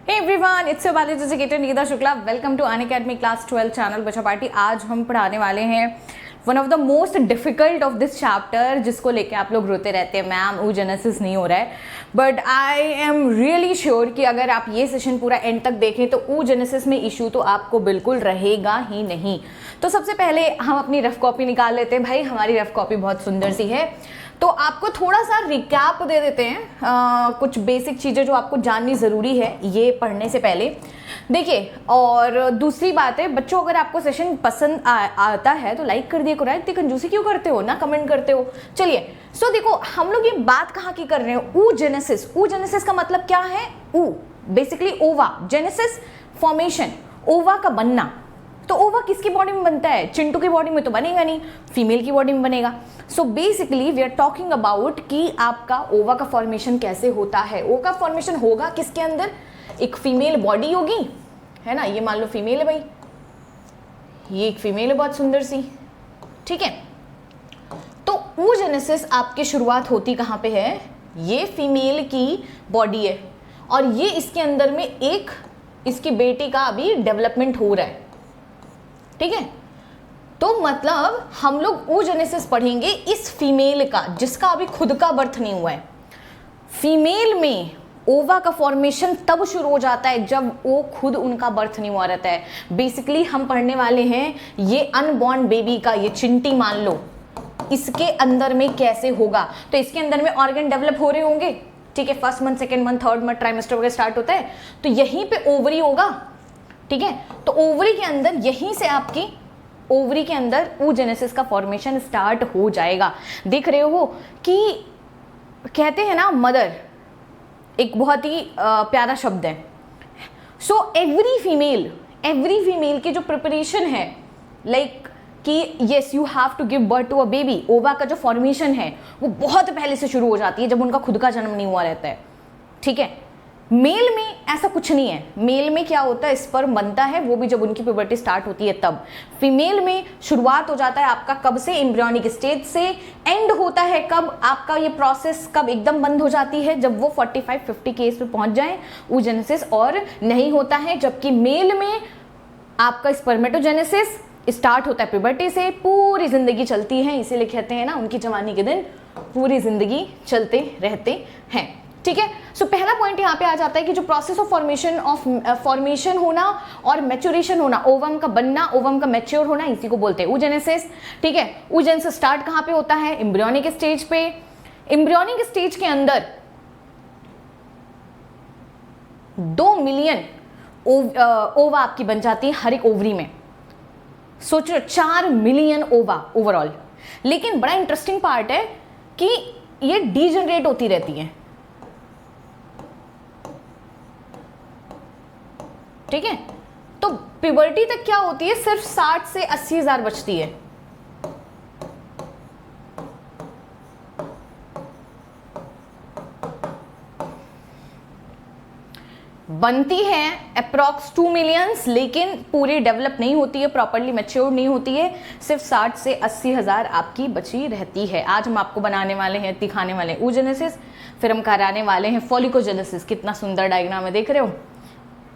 Hey everyone, it's your biology educator Nida Shukla. Welcome to Unacademy Class 12 channel बच्चा party. आज हम पढ़ाने वाले हैं one of the most difficult of this chapter, जिसको लेके आप लोग रोते रहते हैं मैम oogenesis नहीं हो रहा है, but I am really sure कि अगर आप ये सेशन पूरा एंड तक देखें तो oogenesis में इशू तो आपको बिल्कुल रहेगा ही नहीं। तो सबसे पहले हम अपनी रफ कॉपी निकाल लेते हैं। भाई हमारी रफ कॉपी बहुत सुंदर सी है, तो आपको थोड़ा सा रिकैप दे देते हैं, कुछ बेसिक चीज़ें जो आपको जाननी ज़रूरी है ये पढ़ने से पहले। देखिए, और दूसरी बात है बच्चों, अगर आपको सेशन पसंद आता है तो लाइक कर दिया करो। इतनी कंजूसी क्यों करते हो ना, कमेंट करते हो। चलिए, सो देखो हम लोग ये बात कहाँ की कर रहे हैं, oogenesis। oogenesis का मतलब क्या है? बेसिकली ओवा, जेनेसिस फॉर्मेशन, ओवा का बनना। तो ओवा किसकी बॉडी में बनता है? चिंटू की बॉडी में तो बनेगा नहीं, फीमेल की बॉडी में बनेगा। So basically we are talking about कि आपका ओवा का फॉर्मेशन कैसे होता है। ओवा का फॉर्मेशन होगा किसके अंदर? एक फीमेल बॉडी होगी, है ना। ये मान लो फीमेल है भाई, ये एक फीमेल है बहुत सुंदर सी, ठीक है। तो oogenesis आपकी शुरुआत होती कहाँ पे है? ये फीमेल की बॉडी है और ये इसके अंदर में एक इसकी बेटी का अभी डेवलपमेंट हो रहा है, ठीक है। तो मतलब हम लोग oogenesis पढ़ेंगे इस फीमेल का जिसका अभी खुद का बर्थ नहीं हुआ है। फीमेल में ओवा का फॉर्मेशन तब शुरू हो जाता है जब वो खुद उनका बर्थ नहीं हुआ रहता है। बेसिकली हम पढ़ने वाले हैं ये अनबॉर्न बेबी का, ये चिंटी मान लो, इसके अंदर में कैसे होगा। तो इसके अंदर में ऑर्गन डेवलप हो रहे होंगे, ठीक है। First month, second month, third month, trimester वगैरह स्टार्ट होता है, तो यहीं पे ओवरी होगा, ठीक है। तो ओवरी के अंदर, यहीं से आपकी ओवरी के अंदर oogenesis का फॉर्मेशन स्टार्ट हो जाएगा। देख रहे हो कि कहते हैं ना मदर, एक बहुत ही प्यारा शब्द है। सो एवरी फीमेल की जो प्रिपरेशन है, लाइक कि yes you have to give birth to a baby, ova का जो फॉर्मेशन है वो बहुत पहले से शुरू हो जाती है जब उनका खुद का जन्म नहीं हुआ रहता है, ठीक है। मेल में ऐसा कुछ नहीं है। मेल में क्या होता है, स्पर्म बनता है, वो भी जब उनकी प्यूबर्टी स्टार्ट होती है तब। फीमेल में शुरुआत हो जाता है आपका कब से? एम्ब्रियोनिक स्टेज से। एंड होता है कब आपका ये प्रोसेस, कब एकदम बंद हो जाती है? जब वो 45-50 केस पे पहुंच जाए oogenesis, और नहीं होता है। जबकि मेल में आपका स्पर्मेटोजेनेसिस स्टार्ट होता है प्यूबर्टी से, पूरी जिंदगी चलती है। इसीलिए कहते हैं ना उनकी जवानी के दिन पूरी जिंदगी चलते रहते हैं, ठीक है। सो पहला पॉइंट यहाँ पे आ जाता है कि जो प्रोसेस ऑफ फॉर्मेशन होना और मैच्योरेशन होना, ओवम का बनना, ओवम का मैच्योर होना, इसी को बोलते हैं oogenesis, ठीक है। oogenesis स्टार्ट कहाँ पे होता है? एम्ब्रियोनिक स्टेज पे। एम्ब्रियोनिक स्टेज के अंदर 2 मिलियन ओवा आपकी बन जाती है हर एक ओवरी में। सोचो 4 मिलियन ओवा ओवरऑल। लेकिन बड़ा इंटरेस्टिंग पार्ट है कि ये डीजनरेट होती रहती है, ठीक है। तो प्यूबर्टी तक क्या होती है? सिर्फ 60 से 80 हजार बचती है, बनती है अप्रॉक्स 2 मिलियंस, लेकिन पूरी डेवलप नहीं होती है, प्रॉपरली मैच्योर नहीं होती है। सिर्फ 60 से 80 हजार आपकी बची रहती है। आज हम आपको बनाने वाले हैं, दिखाने वाले हैं oogenesis, फिर हम कराने वाले हैं follicogenesis। कितना सुंदर डायग्राम है, देख रहे हो?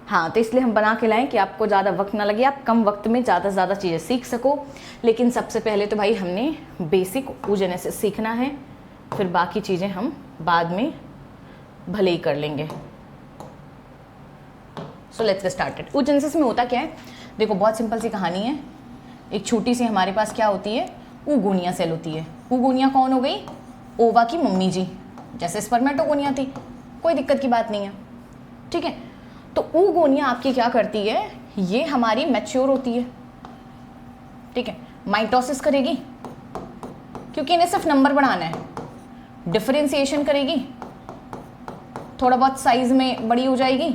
हाँ, तो इसलिए हम बना के लाएं कि आपको ज़्यादा वक्त ना लगे, आप कम वक्त में ज़्यादा से ज़्यादा चीज़ें सीख सको। लेकिन सबसे पहले तो भाई हमने बेसिक oogenesis सीखना है, फिर बाकी चीज़ें हम बाद में भले ही कर लेंगे। So let's get started. oogenesis में होता क्या है? देखो बहुत सिंपल सी कहानी है। एक छोटी सी हमारे पास क्या होती है? oogonia सेल होती है। oogonia कौन हो गई? ओवा की मम्मी जी, जैसे स्पर्मेटोगोनिया थी, कोई दिक्कत की बात नहीं है, ठीक है। तो oogonia आपकी क्या करती है? ये हमारी मैच्योर होती है, ठीक है। माइटोसिस करेगी क्योंकि इन्हें सिर्फ नंबर बढ़ाना है, डिफरेंशिएशन करेगी, थोड़ा बहुत साइज में बड़ी हो जाएगी,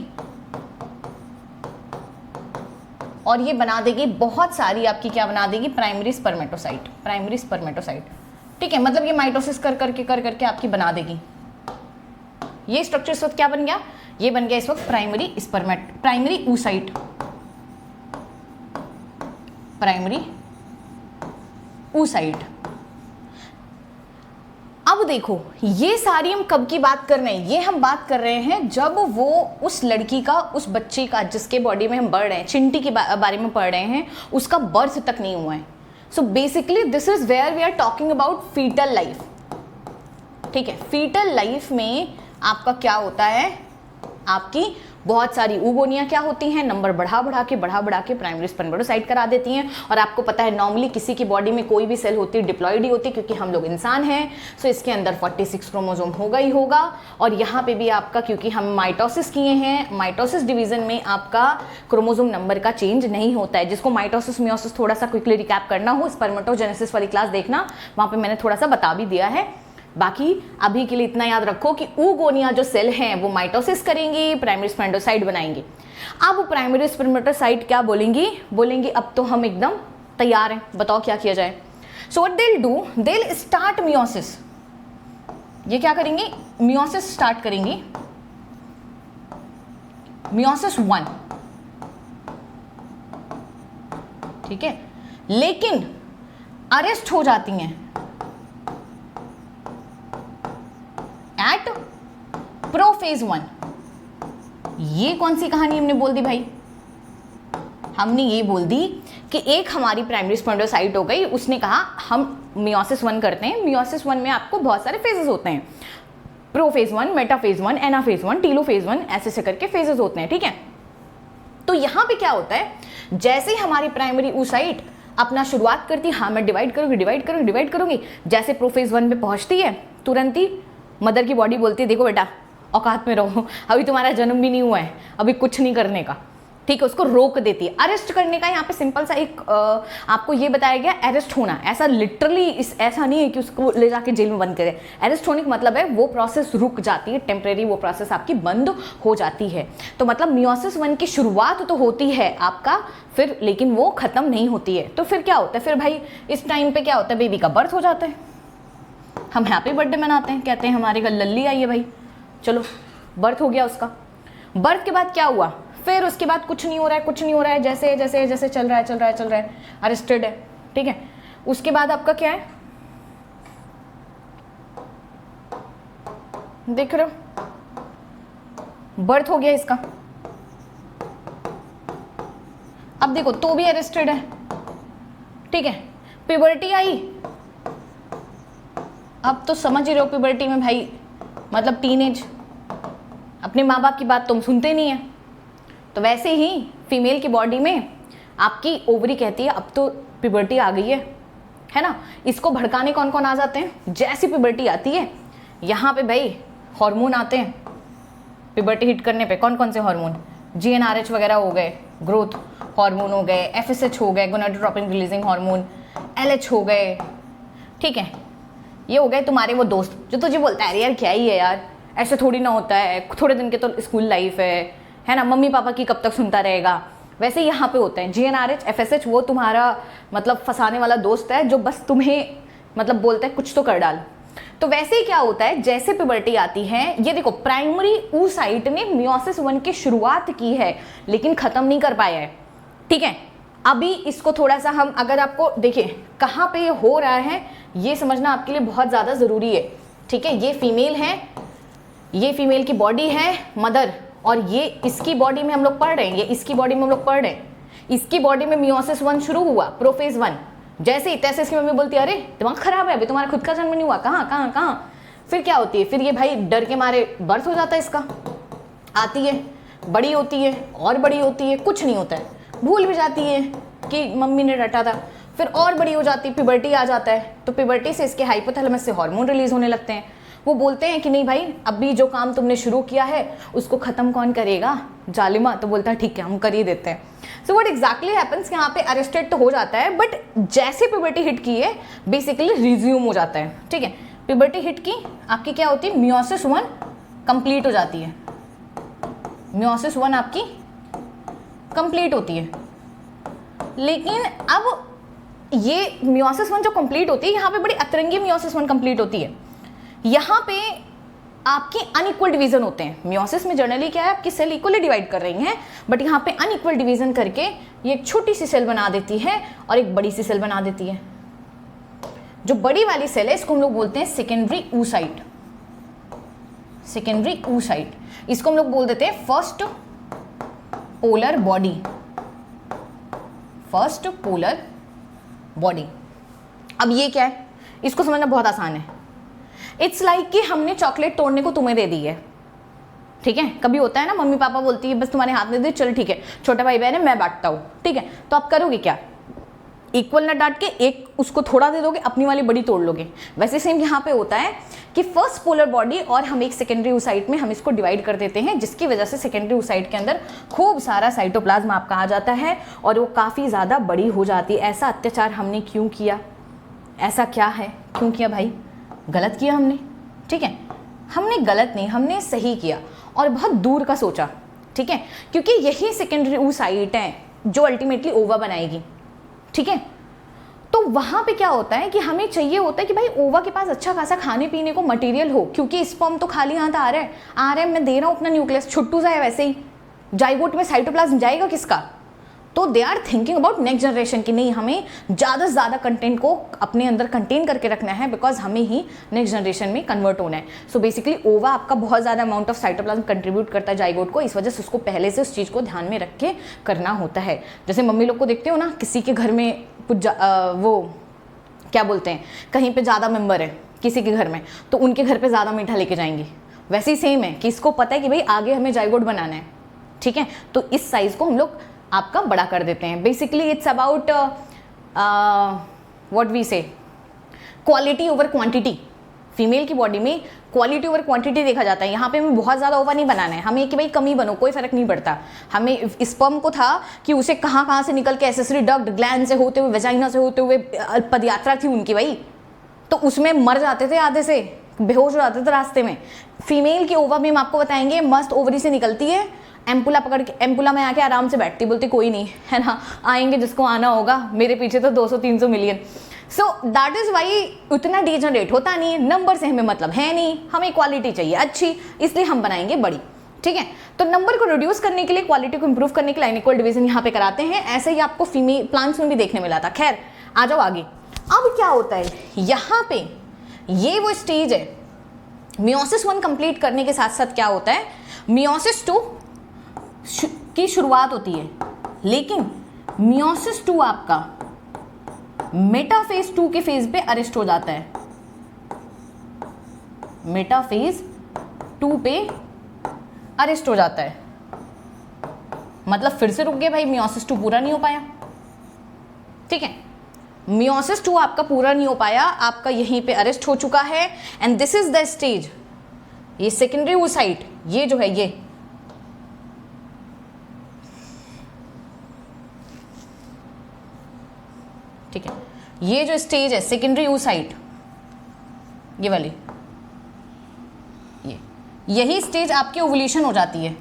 और ये बना देगी बहुत सारी आपकी, क्या बना देगी? प्राइमरी स्पर्मेटोसाइट, ठीक है। मतलब ये माइटोसिस कर करके आपकी बना देगी। ये स्ट्रक्चर इस वक्त क्या बन गया? ये बन गया इस वक्त प्राइमरी oocyte। अब अब देखो ये सारी हम कब की बात कर रहे हैं, ये हम बात कर रहे हैं जब वो उस लड़की का, उस बच्चे का जिसके बॉडी में हम पढ़ रहे हैं, चिंटी के बारे में पढ़ रहे हैं, उसका बर्थ तक नहीं हुआ है। So basically this is where we are talking about foetal life. ठीक है, फीटल लाइफ में आपका क्या होता है, आपकी बहुत सारी oogonia क्या होती हैं, नंबर बढ़ा बढ़ा के प्राइमरी स्पर्मेटोसाइट करा देती हैं। और आपको पता है नॉर्मली किसी की बॉडी में कोई भी सेल होती है डिप्लॉयड ही होती है, क्योंकि हम लोग इंसान हैं। सो इसके अंदर 46 क्रोमोसोम होगा ही होगा। और यहाँ पे भी आपका, क्योंकि हम माइटोसिस किए हैं, माइटोसिस डिवीजन में आपका क्रोमोसोम नंबर का चेंज नहीं होता है। जिसको माइटोसिस मियोसिस थोड़ा सा क्विकली रिकैप करना हो, स्पर्मेटोजेनेसिस वाली क्लास देखना, वहाँ पे मैंने थोड़ा सा बता भी दिया है। बाकी अभी के लिए इतना याद रखो कि oogonia जो सेल हैं वो माइटोसिस करेंगी, प्राइमरी स्पर्मेटोसाइट बनाएंगी। अब प्राइमरी स्पर्मेटोसाइट क्या बोलेंगी अब तो हम एकदम तैयार हैं, बताओ क्या किया जाए। So what they will do, they will start meiosis. ये क्या करेंगी, मियोसिस स्टार्ट करेंगी, मियोसिस 1। ठीक है, लेकिन अरेस्ट हो जाती हैं एट प्रोफेज 1। ये कौन सी कहानी हमने बोल दी भाई, हमने ये बोल दी कि एक हमारी प्राइमरी स्पर्मेटोसाइट हो गई, उसने कहा हम मियोसिस 1 करते हैं। मियोसिस 1 में आपको बहुत सारे फेजेस होते हैं, प्रोफेज 1, मेटाफेज 1, एनाफेज 1, टीलोफेज 1, ऐसे करके फेजेस होते हैं। ठीक है, तो यहां पे क्या होता है, जैसे ही हमारी प्राइमरी oocyte अपना शुरुआत करती है, हाँ मैं डिवाइड करूंगी, जैसे प्रोफेज 1 में पहुंचती है तुरंत ही मदर की बॉडी बोलती है देखो बेटा औकात में रहो, अभी तुम्हारा जन्म भी नहीं हुआ है, अभी कुछ नहीं करने का। ठीक है, उसको रोक देती है। अरेस्ट करने का यहाँ पे सिंपल सा एक आपको ये बताया गया, अरेस्ट होना, ऐसा लिटरली ऐसा नहीं है कि उसको ले जाके जेल में बंद करे। अरेस्ट होने का मतलब है वो प्रोसेस रुक जाती है, टेम्परेरी वो प्रोसेस आपकी बंद हो जाती है। तो मतलब मियोसिस 1 की शुरुआत तो होती है आपका, फिर लेकिन वो खत्म नहीं होती है। तो फिर क्या होता है, फिर भाई इस टाइम पे क्या होता है, बेबी का बर्थ हो जाता है, हम हैप्पी बर्थडे मनाते हैं, कहते हैं हमारे घर लल्ली आई है भाई, चलो बर्थ हो गया उसका। बर्थ के बाद क्या हुआ, फिर उसके बाद कुछ नहीं हो रहा है, जैसे चल रहा है, अरेस्टेड है। ठीक है, उसके बाद आपका क्या है, देख रहे हो, बर्थ हो गया इसका। अब देखो तो भी अरेस्टेड है। ठीक है, प्यूबर्टी आई, अब तो समझ ही रहे हो प्यूबर्टी में भाई मतलब टीनेज, अपने माँ बाप की बात तुम सुनते नहीं है। तो वैसे ही फीमेल की बॉडी में आपकी ओवरी कहती है अब तो प्यूबर्टी आ गई है ना। इसको भड़काने कौन कौन आ जाते हैं, जैसी प्यूबर्टी आती है यहाँ पे भाई हार्मोन आते हैं। प्यूबर्टी हिट करने पे कौन कौन से हार्मोन, GnRH वगैरह हो गए, ग्रोथ हार्मोन हो गए, FSH हो गए, गोनाडोट्रोपिन रिलीजिंग हार्मोन, LH हो गए। ठीक है, ये हो गए तुम्हारे वो दोस्त जो तुझे बोलता है यार क्या ही है यार, ऐसे थोड़ी ना होता है, थोड़े दिन के तो स्कूल लाइफ है ना, मम्मी पापा की कब तक सुनता रहेगा। वैसे यहाँ पे होते हैं GnRH, FSH, वो तुम्हारा मतलब फंसाने वाला दोस्त है जो बस तुम्हें मतलब बोलता है कुछ तो कर डाल। तो वैसे ही क्या होता है, जैसे प्यूबर्टी आती है, ये देखो प्राइमरी oocyte ने मियोसिस 1 की शुरुआत की है लेकिन खत्म नहीं कर पाया है। ठीक है, अभी इसको थोड़ा सा हम अगर आपको देखिए कहाँ पे ये हो रहा है ये समझना आपके लिए बहुत ज़्यादा ज़रूरी है। ठीक है, ये फीमेल है, ये फीमेल की बॉडी है मदर, और ये इसकी बॉडी में हम लोग पढ़ रहे हैं, ये इसकी बॉडी में हम लोग पढ़ रहे हैं। इसकी बॉडी में मियोसिस 1 शुरू हुआ, प्रोफेज 1, जैसे ही तैसे इसकी मम्मी बोलती है अरे दिमाग खराब है, अभी तुम्हारा खुद का जन्म नहीं हुआ, कहाँ। फिर क्या होती है, फिर ये भाई डर के मारे बर्थ हो जाता है इसका, आती है, बड़ी होती है और बड़ी होती है, कुछ नहीं होता है, भूल भी जाती है कि मम्मी ने रटा था, फिर और बड़ी हो जाती है, प्यूबर्टी आ जाता है। तो प्यूबर्टी से इसके हाइपोथैलेमस से हार्मोन रिलीज होने लगते हैं। वो बोलते हैं कि नहीं भाई अभी जो काम तुमने शुरू किया है उसको ख़त्म कौन करेगा, जालिमा। तो बोलता है ठीक है हम कर ही देते हैं। सो व्हाट एग्जैक्टली हैपेंस, यहाँ पे अरेस्टेड तो हो जाता है बट जैसे प्यूबर्टी हिट की है बेसिकली रिज्यूम हो जाता है। ठीक है, प्यूबर्टी हिट की आपकी क्या होती है, मियोसिस 1 कंप्लीट हो जाती है, मियोसिस 1 आपकी कंप्लीट होती है। लेकिन अब ये मियोसिस 1 जो कंप्लीट होती है, यहाँ पे बड़ी अतरंगी मियोसिस 1 कंप्लीट होती है। यहाँ पे आपके अनइक्वल डिवीजन होते हैं। मियोसिस में जनरली क्या है, आपकी सेल इक्वली डिवाइड कर रही हैं, बट यहाँ पे अनइक्वल डिवीजन करके ये एक छोटी सी सेल बना देती है और एक बड़ी सी सेल बना देती है। जो बड़ी वाली सेल है इसको हम लोग बोलते हैं सेकेंडरी oocyte, सेकेंडरी oocyte। इसको हम लोग बोल देते हैं first polar body, first polar body. अब ये क्या है, इसको समझना बहुत आसान है। इट्स लाइक कि हमने चॉकलेट तोड़ने को तुम्हें दे दी है, ठीक है। कभी होता है ना, मम्मी पापा बोलती है बस तुम्हारे हाथ में दे, चल ठीक है, छोटा भाई बहन है मैं बांटता हूँ, ठीक है। तो आप करोगे क्या, इक्वल ना डांट के एक उसको थोड़ा दे दोगे, अपनी वाली बड़ी तोड़ लोगे। वैसे सेम यहाँ पे होता है कि फर्स्ट पोलर बॉडी और हम एक सेकेंडरी oocyte में हम इसको डिवाइड कर देते हैं, जिसकी वजह से सेकेंडरी oocyte के अंदर खूब सारा साइटोप्लाज्म आपका आ जाता है और वो काफ़ी ज़्यादा बड़ी हो जाती है। ऐसा अत्याचार हमने क्यों किया, ऐसा क्या है, क्यों किया भाई, गलत किया हमने, ठीक है। हमने गलत नहीं, हमने सही किया और बहुत दूर का सोचा, ठीक है, क्योंकि यही सेकेंडरी oocyte है जो अल्टीमेटली ओवा बनाएगी, ठीक है। तो वहाँ पे क्या होता है कि हमें चाहिए होता है कि भाई ओवा के पास अच्छा खासा खाने पीने को मटेरियल हो, क्योंकि स्पर्म तो खाली हाथ आ रहा है, मैं दे रहा हूँ अपना न्यूक्लियस, छुट्टू सा है वैसे ही, जाइगोट में साइटोप्लाज्म जाएगा किसका। तो they are thinking about next generation की, नहीं हमें ज़्यादा से ज़्यादा कंटेंट को अपने अंदर कंटेन करके रखना है, बिकॉज हमें ही नेक्स्ट जनरेशन में कन्वर्ट होना है। सो बेसिकली ओवा आपका बहुत ज़्यादा अमाउंट ऑफ साइटोप्लाज्म कंट्रीब्यूट करता है जाइगोट को, इस वजह से उसको पहले से उस चीज़ को ध्यान में रख के करना होता है। जैसे मम्मी लोग को देखते हो ना, किसी के घर में कुछ वो क्या बोलते हैं, कहीं पे ज़्यादा मेंबर है किसी के घर में, तो उनके घर पे ज़्यादा मीठा लेके जाएंगे। वैसे ही सेम है कि इसको पता है कि भाई आगे हमें जाइगोट बनाना है, ठीक है। तो इस साइज़ को हम लोग आपका बड़ा कर देते हैं। Basically it's about what we say quality over quantity. Female की बॉडी में क्वालिटी ओवर क्वांटिटी देखा जाता है। यहाँ पे हमें बहुत ज़्यादा ओवा नहीं बनाना है, हमें कि भाई कमी बनो, कोई फर्क नहीं पड़ता। हमें स्पर्म को था कि उसे कहाँ से निकल के एसेसरी डक्ट, ग्लैंड से होते हुए, वेजाइना से होते हुए पदयात्रा थी उनकी भाई, तो उसमें मर जाते थे, आधे से बेहोश हो जाते थे रास्ते में। फीमेल की ओवा भी हम आपको बताएंगे मस्त ओवरी से निकलती है, एम्पुला पकड़ के, एम्पुला में आके आराम से बैठती, बोलती कोई नहीं है ना, आएंगे जिसको आना होगा, मेरे पीछे तो 200-300 million. So that is why उतना डीजनरेट होता नहीं है, नंबर से हमें मतलब है नहीं, हमें क्वालिटी चाहिए अच्छी, इसलिए हम बनाएंगे बड़ी, ठीक है। तो नंबर को रिड्यूस करने के लिए, क्वालिटी को इंप्रूव करने के लिए अनइक्वल डिवीजन यहाँ पे कराते हैं। ऐसे ही आपको फीमेल प्लांट्स में भी देखने मिला था। खैर आ जाओ आगे। अब क्या होता है यहाँ पे, ये वो स्टेज है, मियोसिस 1 कंप्लीट करने के साथ साथ क्या होता है, मियोसिस 2 की शुरुआत होती है, लेकिन मियोसिस 2 आपका मेटाफेज 2 के फेज पे अरेस्ट हो जाता है। मेटाफेज 2 पे अरेस्ट हो जाता है, मतलब फिर से रुक गए भाई, मियोसिस 2 पूरा नहीं हो पाया, ठीक है। मियोसिस 2 आपका पूरा नहीं हो पाया, आपका यहीं पे अरेस्ट हो चुका है। And this is the stage, ये सेकेंडरी oocyte, ये जो है ये ठीक है, ये जो स्टेज है सेकेंडरी oocyte, ये वाली, यही स्टेज आपकी ओवुलेशन हो जाती है।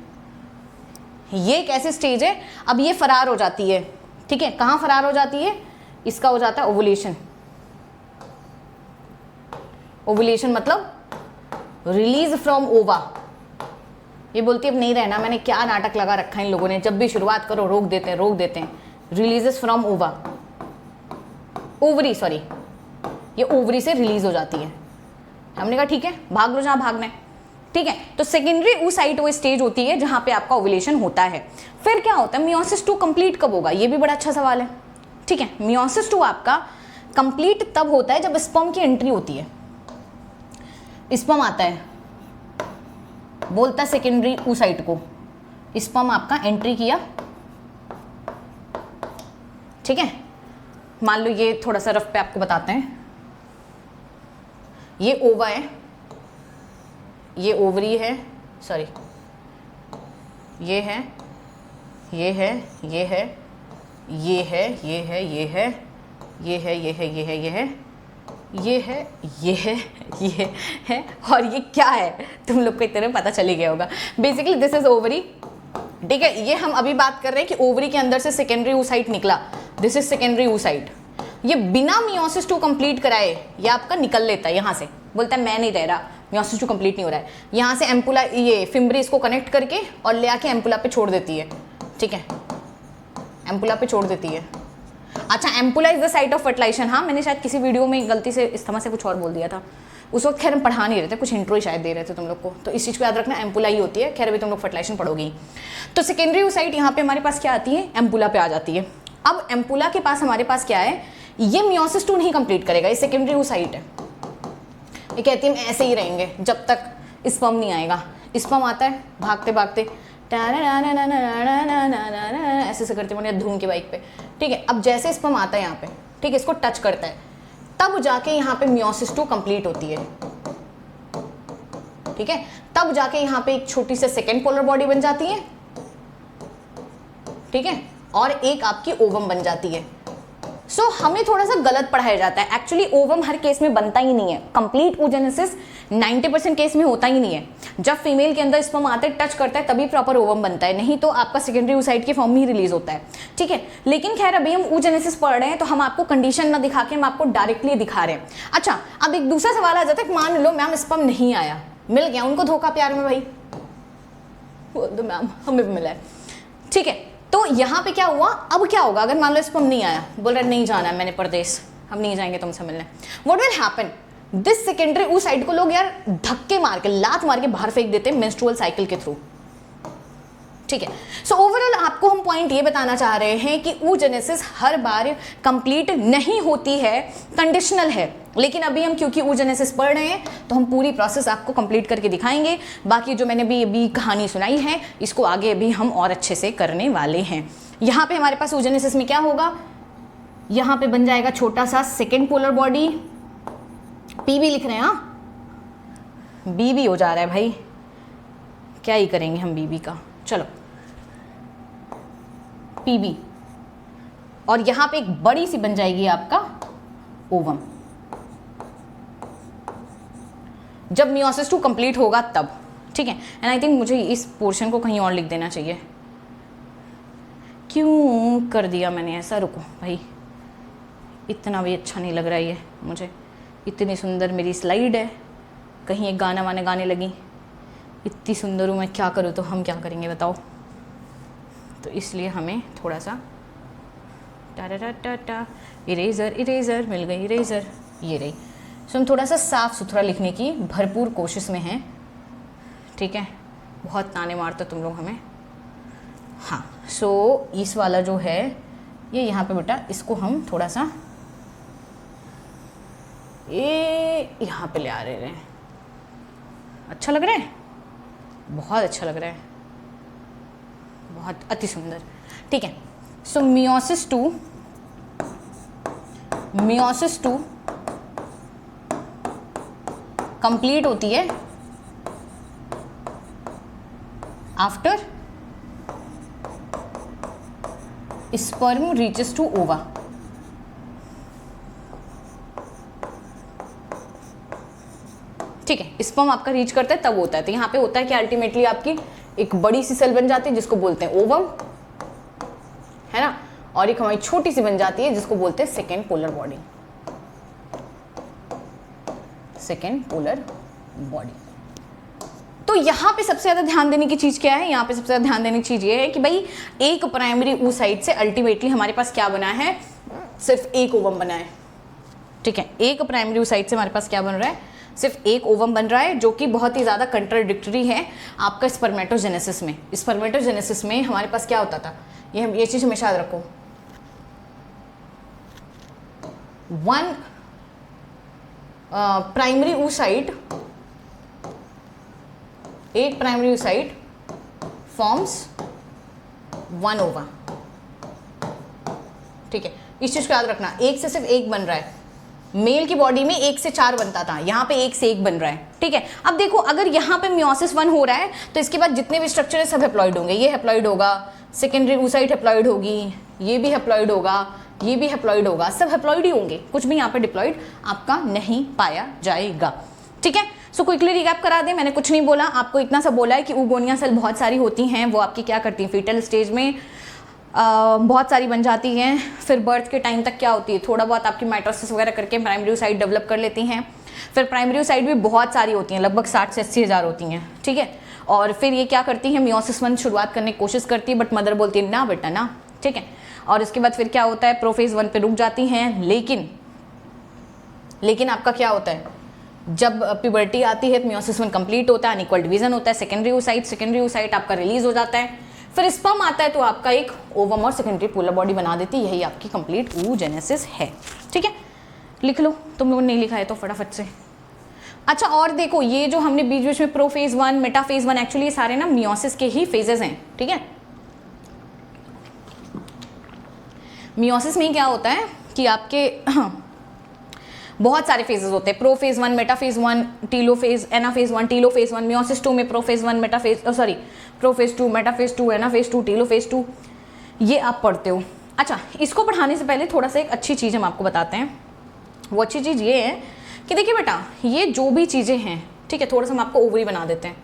ये एक ऐसी स्टेज है, अब ये फरार हो जाती है, ठीक है। कहाँ फरार हो जाती है, इसका हो जाता है ओवुलेशन। ओवुलेशन मतलब रिलीज फ्रॉम ओवा। ये बोलती है अब नहीं रहना, मैंने क्या नाटक लगा रखा है इन लोगों ने, जब भी शुरुआत करो रोक देते हैं। रिलीजेस फ्रॉम ओवा, ओवरी, सॉरी, ये ओवरी से रिलीज हो जाती है। हमने कहा ठीक है, भाग लो जहां भागना है, ठीक है। तो सेकेंडरी oocyte वो स्टेज होती है जहां पे आपका ओवुलेशन होता है। फिर क्या होता है, मियोसिस 2 कंप्लीट कब होगा, ये भी बड़ा अच्छा सवाल है, ठीक है। मियोसिस 2 आपका कंप्लीट तब होता है जब स्पर्म की एंट्री होती है। स्पर्म आता है, बोलता है सेकेंडरी oocyte को, स्पर्म आपका एंट्री किया, ठीक है। मान लो ये थोड़ा सा रफ पे आपको बताते हैं, ये ओवा है, ये ओवरी है, सॉरी, ये है, ये है, ये है, ये है, ये है, ये है, ये है, ये है, ये है, ये है, ये है, ये है, ये है, और ये क्या है तुम लोग को इतने पता चल ही गया होगा। बेसिकली दिस इज ओवरी, ठीक है। ये हम अभी बात कर रहे हैं कि ओवरी के अंदर से सेकेंडरी oocyte निकला, दिस इज सेकेंडरी oocyte। ये बिना मियोसिस 2 कंप्लीट कराए ये आपका निकल लेता है यहाँ से, बोलता है मैं नहीं रह रहा, मियोसिस 2 कंप्लीट नहीं हो रहा है। यहाँ से एम्पुला, ये फिम्बरी इसको कनेक्ट करके और ले आके एम्पुला पे छोड़ देती है, ठीक है, एम्पुला पे छोड़ देती है। अच्छा, ampulla is the site of fertilisation. हाँ, मैंने शायद किसी वीडियो में गलती से इस्तेमाल से कुछ और बोल दिया था उस वक्त। खैर हम पढ़ा नहीं रहे थे, कुछ इंट्रो ही शायद दे रहे थे तुम लोग को, तो इस चीज़ को याद रखना, एम्पुला ही होती है। खैर अभी तुम लोग फर्टिलाइजेशन पढ़ोगी। तो सेकेंडरी oocyte यहाँ पे हमारे पास क्या आती है, एम्पुला पे आ जाती है। अब एम्पुला के पास हमारे पास क्या है, ये मियोसिस 2 नहीं कंप्लीट करेगा, ये सेकेंडरी oocyte है। ये कहती है हम ऐसे ही रहेंगे जब तक स्पर्म नहीं आएगा। स्पर्म आता है भागते भागते ऐसे से करते मैंने धूम की बाइक पे, ठीक है। अब जैसे स्पर्म आता है यहाँ पे, ठीक है, इसको टच करता है, तब जाके यहाँ पे मियोसिस 2 कंप्लीट होती है, ठीक है। तब जाके यहाँ पे एक छोटी सी सेकेंड पोलर बॉडी बन जाती है, ठीक है, और एक आपकी ओवम बन जाती है। सो हमें थोड़ा सा गलत पढ़ाया जाता है। एक्चुअली ओवम हर केस में बनता ही नहीं है, कंप्लीट oogenesis 90% केस में होता ही नहीं है। जब फीमेल के अंदर स्पर्म आते टच करता है तभी प्रॉपर ओवम बनता है, नहीं तो आपका सेकेंडरी oocyte के फॉर्म में ही रिलीज होता है, ठीक है। लेकिन खैर अभी हम oogenesis पढ़ रहे हैं तो हम आपको कंडीशन ना दिखा के हम आपको डायरेक्टली दिखा रहे हैं। अच्छा, अब एक दूसरा सवाल आ जाता है, मान लो मैम स्पर्म नहीं आया, मिल गया उनको धोखा प्यार में, भाई बोल दो मैम हमें भी मिला है, ठीक है। तो यहाँ पे क्या हुआ, अब क्या होगा अगर मान लो स्पर्म नहीं आया, बोल रहे नहीं जाना है मैंने परदेश, हम नहीं जाएंगे तुमसे मिलने। What will happen, this secondary oocyte को लोग यार धक्के मार के, लात मार के बाहर फेंक देते हैं मेंस्ट्रुअल साइकिल के थ्रू, ठीक है। सो ओवरऑल आपको हम पॉइंट ये बताना चाह रहे हैं कि oogenesis हर बार कंप्लीट नहीं होती है, कंडीशनल है। लेकिन अभी हम क्योंकि oogenesis पढ़ रहे हैं तो हम पूरी प्रोसेस आपको कंप्लीट करके दिखाएंगे। बाकी जो मैंने अभी कहानी सुनाई है इसको आगे अभी हम और अच्छे से करने वाले हैं। यहाँ पे हमारे पास oogenesis में क्या होगा, यहाँ पे बन जाएगा छोटा सा सेकेंड पोलर बॉडी, पीबी लिख रहे हैं, हाँ बीबी हो जा रहा है भाई, क्या ही करेंगे हम बीबी का, चलो पीबी। और यहां पे एक बड़ी सी बन जाएगी आपका ओवम, जब मियोसिस 2 कंप्लीट होगा तब, ठीक है। एंड आई थिंक मुझे इस पोर्शन को कहीं और लिख देना चाहिए, क्यों कर दिया मैंने ऐसा, रुको भाई इतना भी अच्छा नहीं लग रहा है ये मुझे, इतनी सुंदर मेरी स्लाइड है, कहीं एक गाना वाने गाने लगी, इतनी सुंदर हूँ मैं, क्या करूँ, तो हम क्या करेंगे बताओ। तो इसलिए हमें थोड़ा सा टा इरेज़र, इरेज़र मिल गई, इरेज़र ये रही। सो हम थोड़ा सा साफ़ सुथरा लिखने की भरपूर कोशिश में हैं, ठीक है। बहुत ताने मारते तुम लोग हमें, हाँ। सो इस वाला जो है ये यहाँ पे बेटा, इसको हम थोड़ा सा ये यहाँ पे ले आ रहे हैं, अच्छा लग रहा है, बहुत अच्छा लग रहा है, बहुत अति सुंदर, ठीक है। सो मियोसिस 2 कंप्लीट होती है आफ्टर स्पर्म रीचेस टू ओवा, ठीक है। स्पर्म आपका रीच करता है तब होता है। तो यहाँ पे होता है कि अल्टीमेटली आपकी एक बड़ी सी सेल बन जाती है जिसको बोलते हैं ओवम, है ना, और एक हमारी छोटी सी बन जाती है जिसको बोलते हैं second polar body, second polar body. तो यहाँ पे सबसे ज़्यादा ध्यान देने की चीज़ क्या है, यहाँ पे सबसे ज़्यादा ध्यान देने की चीज़ ये है कि भाई एक प्राइमरी oocyte से अल्टीमेटली हमारे पास क्या बना है, सिर्फ एक ओवम बना है, ठीक है। एक प्राइमरी oocyte से हमारे पास क्या बन रहा है, सिर्फ एक ओवम बन रहा है, जो कि बहुत ही ज़्यादा कंट्राडिक्टरी है आपका स्पर्मेटोजेनेसिस में। स्पर्मेटोजेनेसिस में हमारे पास क्या होता था, ये चीज़ हमेशा याद रखो, वन प्राइमरी oocyte, एक प्राइमरी oocyte फॉर्म्स वन ओवा, ठीक है। इस चीज़ को याद रखना, एक से सिर्फ एक बन रहा है, मेल की बॉडी में 1 से 4 बनता था, यहाँ पे 1 से 1 बन रहा है, ठीक है। अब देखो अगर यहाँ पे मियोसिस 1 हो रहा है तो इसके बाद जितने भी स्ट्रक्चर है सब हेप्लॉइड होंगे, ये हेप्लॉइड होगा, सेकेंडरी oocyte हेप्लॉइड होगी, ये भी हेप्लॉइड होगा, ये भी हेप्लॉइड होगा, सब हेप्लॉइड ही होंगे, कुछ भी यहाँ पे डिप्लॉइड आपका नहीं पाया जाएगा, ठीक है। सो क्विकली रिकैप करा दें, मैंने कुछ नहीं बोला, आपको इतना सा बोला है कि oogonia सेल बहुत सारी होती हैं, वो आपकी क्या करती हैं, फीटल स्टेज में बहुत सारी बन जाती हैं, फिर बर्थ के टाइम तक क्या होती है, थोड़ा बहुत आपकी माइटोसिस वगैरह करके प्राइमरी oocyte डेवलप कर लेती हैं, फिर प्राइमरी oocyte भी बहुत सारी होती हैं, लगभग 60 से 80 हज़ार होती हैं, ठीक है। और फिर ये क्या करती है, मियोसिस 1 शुरुआत करने की कोशिश करती है, बट मदर बोलती है ना बेटा ना, ठीक है। और इसके बाद फिर क्या होता है, प्रोफेज 1 पे रुक जाती हैं। लेकिन आपका क्या होता है, जब प्यूबर्टी आती है मियोसिस 1 कंप्लीट होता है, अनइक्वल डिवीजन होता है, सेकेंडरी oocyte आपका रिलीज हो जाता है, फिर स्पर्म आता है तो आपका एक ओवम और सेकेंडरी पोलर बॉडी बना देती है। यही आपकी कंप्लीट oogenesis है। ठीक है, लिख लो, तुम लोगों ने नहीं लिखा है तो फटाफट से। अच्छा, और देखो ये जो हमने बीच बीच में प्रोफेज 1, मेटाफेज 1, एक्चुअली ये सारे ना मियोसिस के ही फेजेस हैं। ठीक है, मियोसिस में क्या होता है कि आपके बहुत सारे फेजेस होते हैं, prophase 1, metaphase 1, telophase, anaphase 1, telophase 1, meiosis 2 में prophase 1, prophase 2, metaphase 2, anaphase 2, telophase 2, ये आप पढ़ते हो। अच्छा, इसको पढ़ाने से पहले थोड़ा सा एक अच्छी चीज़ हम आपको बताते हैं। वो अच्छी चीज़ ये है कि देखिए बेटा, ये जो भी चीज़ें हैं, ठीक है, थोड़ा सा हम आपको ओवरी बना देते हैं।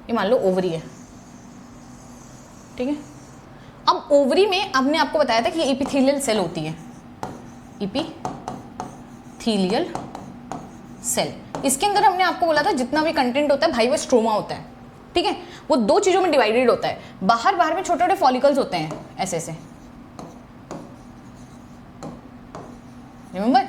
ये मान लो ओवरी है, ठीक है। अब ओवरी में हमने आपको बताया था कि ये एपिथेलियल सेल होती है, एपिथेलियल सेल। इसके अंदर हमने आपको बोला था जितना भी कंटेंट होता है भाई वो स्ट्रोमा होता है। ठीक है, वो दो चीज़ों में डिवाइडेड होता है। बाहर में छोटे छोटे फॉलिकल्स होते हैं ऐसे ऐसे, रिमेंबर।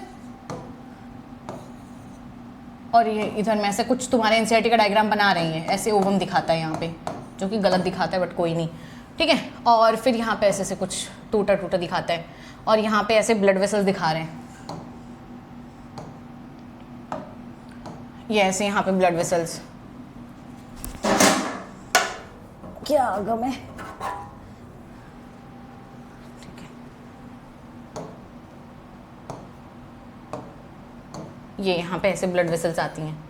और ये इधर में ऐसे कुछ तुम्हारे एनसीईआरटी का डायग्राम बना रही है, ऐसे ओवम दिखाता है यहाँ पे, जो कि गलत दिखाता है बट कोई नहीं। ठीक है, और फिर यहाँ पे ऐसे ऐसे कुछ टूटा टूटा दिखाता है, और यहाँ पे ऐसे ब्लड वेसल्स दिखा रहे हैं, ये ऐसे यहाँ पे ब्लड वेसल्स। क्या गम है, ठीक है। ये यहाँ पे ऐसे ब्लड वेसल्स आती हैं,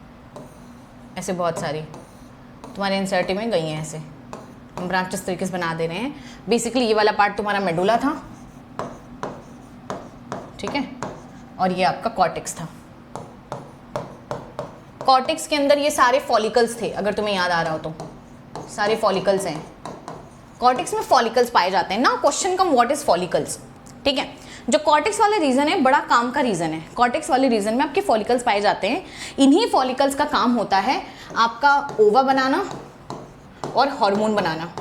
ऐसे बहुत सारी तुम्हारे एनसीईआरटी में गई हैं ऐसे। हम ब्रांच इस तरीके से बना दे रहे हैं। बेसिकली ये वाला पार्ट तुम्हारा मेडुला था, ठीक है, और ये आपका कॉर्टेक्स था। कॉर्टेक्स के अंदर ये सारे फॉलिकल्स थे, अगर तुम्हें याद आ रहा हो तो, सारे फॉलिकल्स हैं। कॉर्टेक्स में फॉलिकल्स पाए जाते हैं ना। Question come, what is follicles. ठीक है, जो कॉर्टेक्स वाले रीजन है बड़ा काम का रीजन है। कॉर्टेक्स वाले रीजन में आपके फॉलिकल्स पाए जाते हैं। इन्हीं फॉलिकल्स का काम होता है आपका ओवा बनाना और हार्मोन बनाना।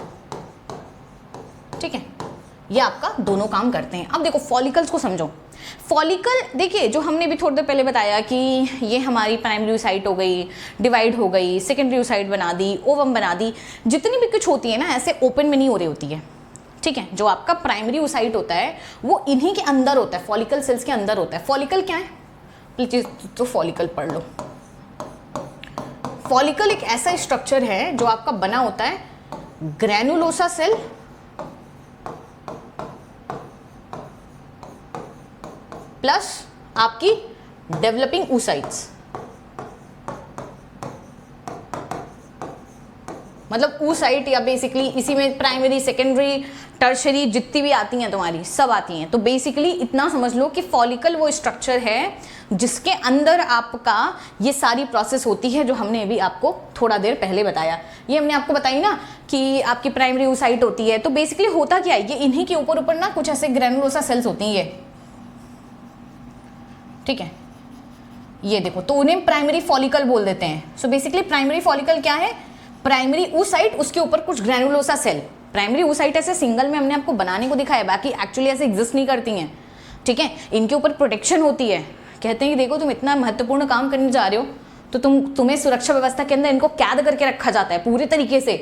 ठीक है, ये आपका दोनों काम करते हैं। अब देखो फॉलिकल्स को समझो। फॉलिकल देखिए, जो हमने भी थोड़ी देर पहले बताया कि ये हमारी प्राइमरी oocyte हो गई, डिवाइड हो गई, सेकेंडरी oocyte बना दी, ओवम बना दी, जितनी भी कुछ होती है ना ऐसे ओपन में नहीं हो रही होती है। ठीक है, जो आपका प्राइमरी oocyte होता है वो इन्हीं के अंदर होता है, फॉलिकल सेल्स के अंदर होता है। फॉलिकल क्या है, प्लीज तो फॉलिकल पढ़ लो। फॉलिकल एक ऐसा स्ट्रक्चर है जो आपका बना होता है ग्रैनुलोसा सेल प्लस आपकी डेवलपिंग oocytes। मतलब oocyte या बेसिकली इसी में प्राइमरी, सेकेंडरी, टर्शरी जितनी भी आती हैं तुम्हारी, सब आती हैं। तो बेसिकली इतना समझ लो कि फॉलिकल वो स्ट्रक्चर है जिसके अंदर आपका ये सारी प्रोसेस होती है, जो हमने अभी आपको थोड़ा देर पहले बताया। ये हमने आपको बताई ना कि आपकी प्राइमरी oocyte होती है, तो बेसिकली होता क्या है, ये इन्हीं के ऊपर ऊपर ना कुछ ऐसे ग्रैनुलोसा सेल्स होती हैं ये। ठीक है, ये देखो, तो उन्हें प्राइमरी फॉलिकल बोल देते हैं। सो बेसिकली प्राइमरी फॉलिकल क्या है, प्राइमरी oocyte, उसके ऊपर कुछ ग्रैनुलोसा सेल। प्राइमरी oocyte ऐसे सिंगल में हमने आपको बनाने को दिखाया, बाकी एक्चुअली ऐसे एग्जिस्ट नहीं करती हैं। ठीक है, इनके ऊपर प्रोटेक्शन होती है। कहते हैं कि देखो तुम इतना महत्वपूर्ण काम करने जा रहे हो तो तुम्हें सुरक्षा व्यवस्था के अंदर इनको कैद करके रखा जाता है पूरी तरीके से,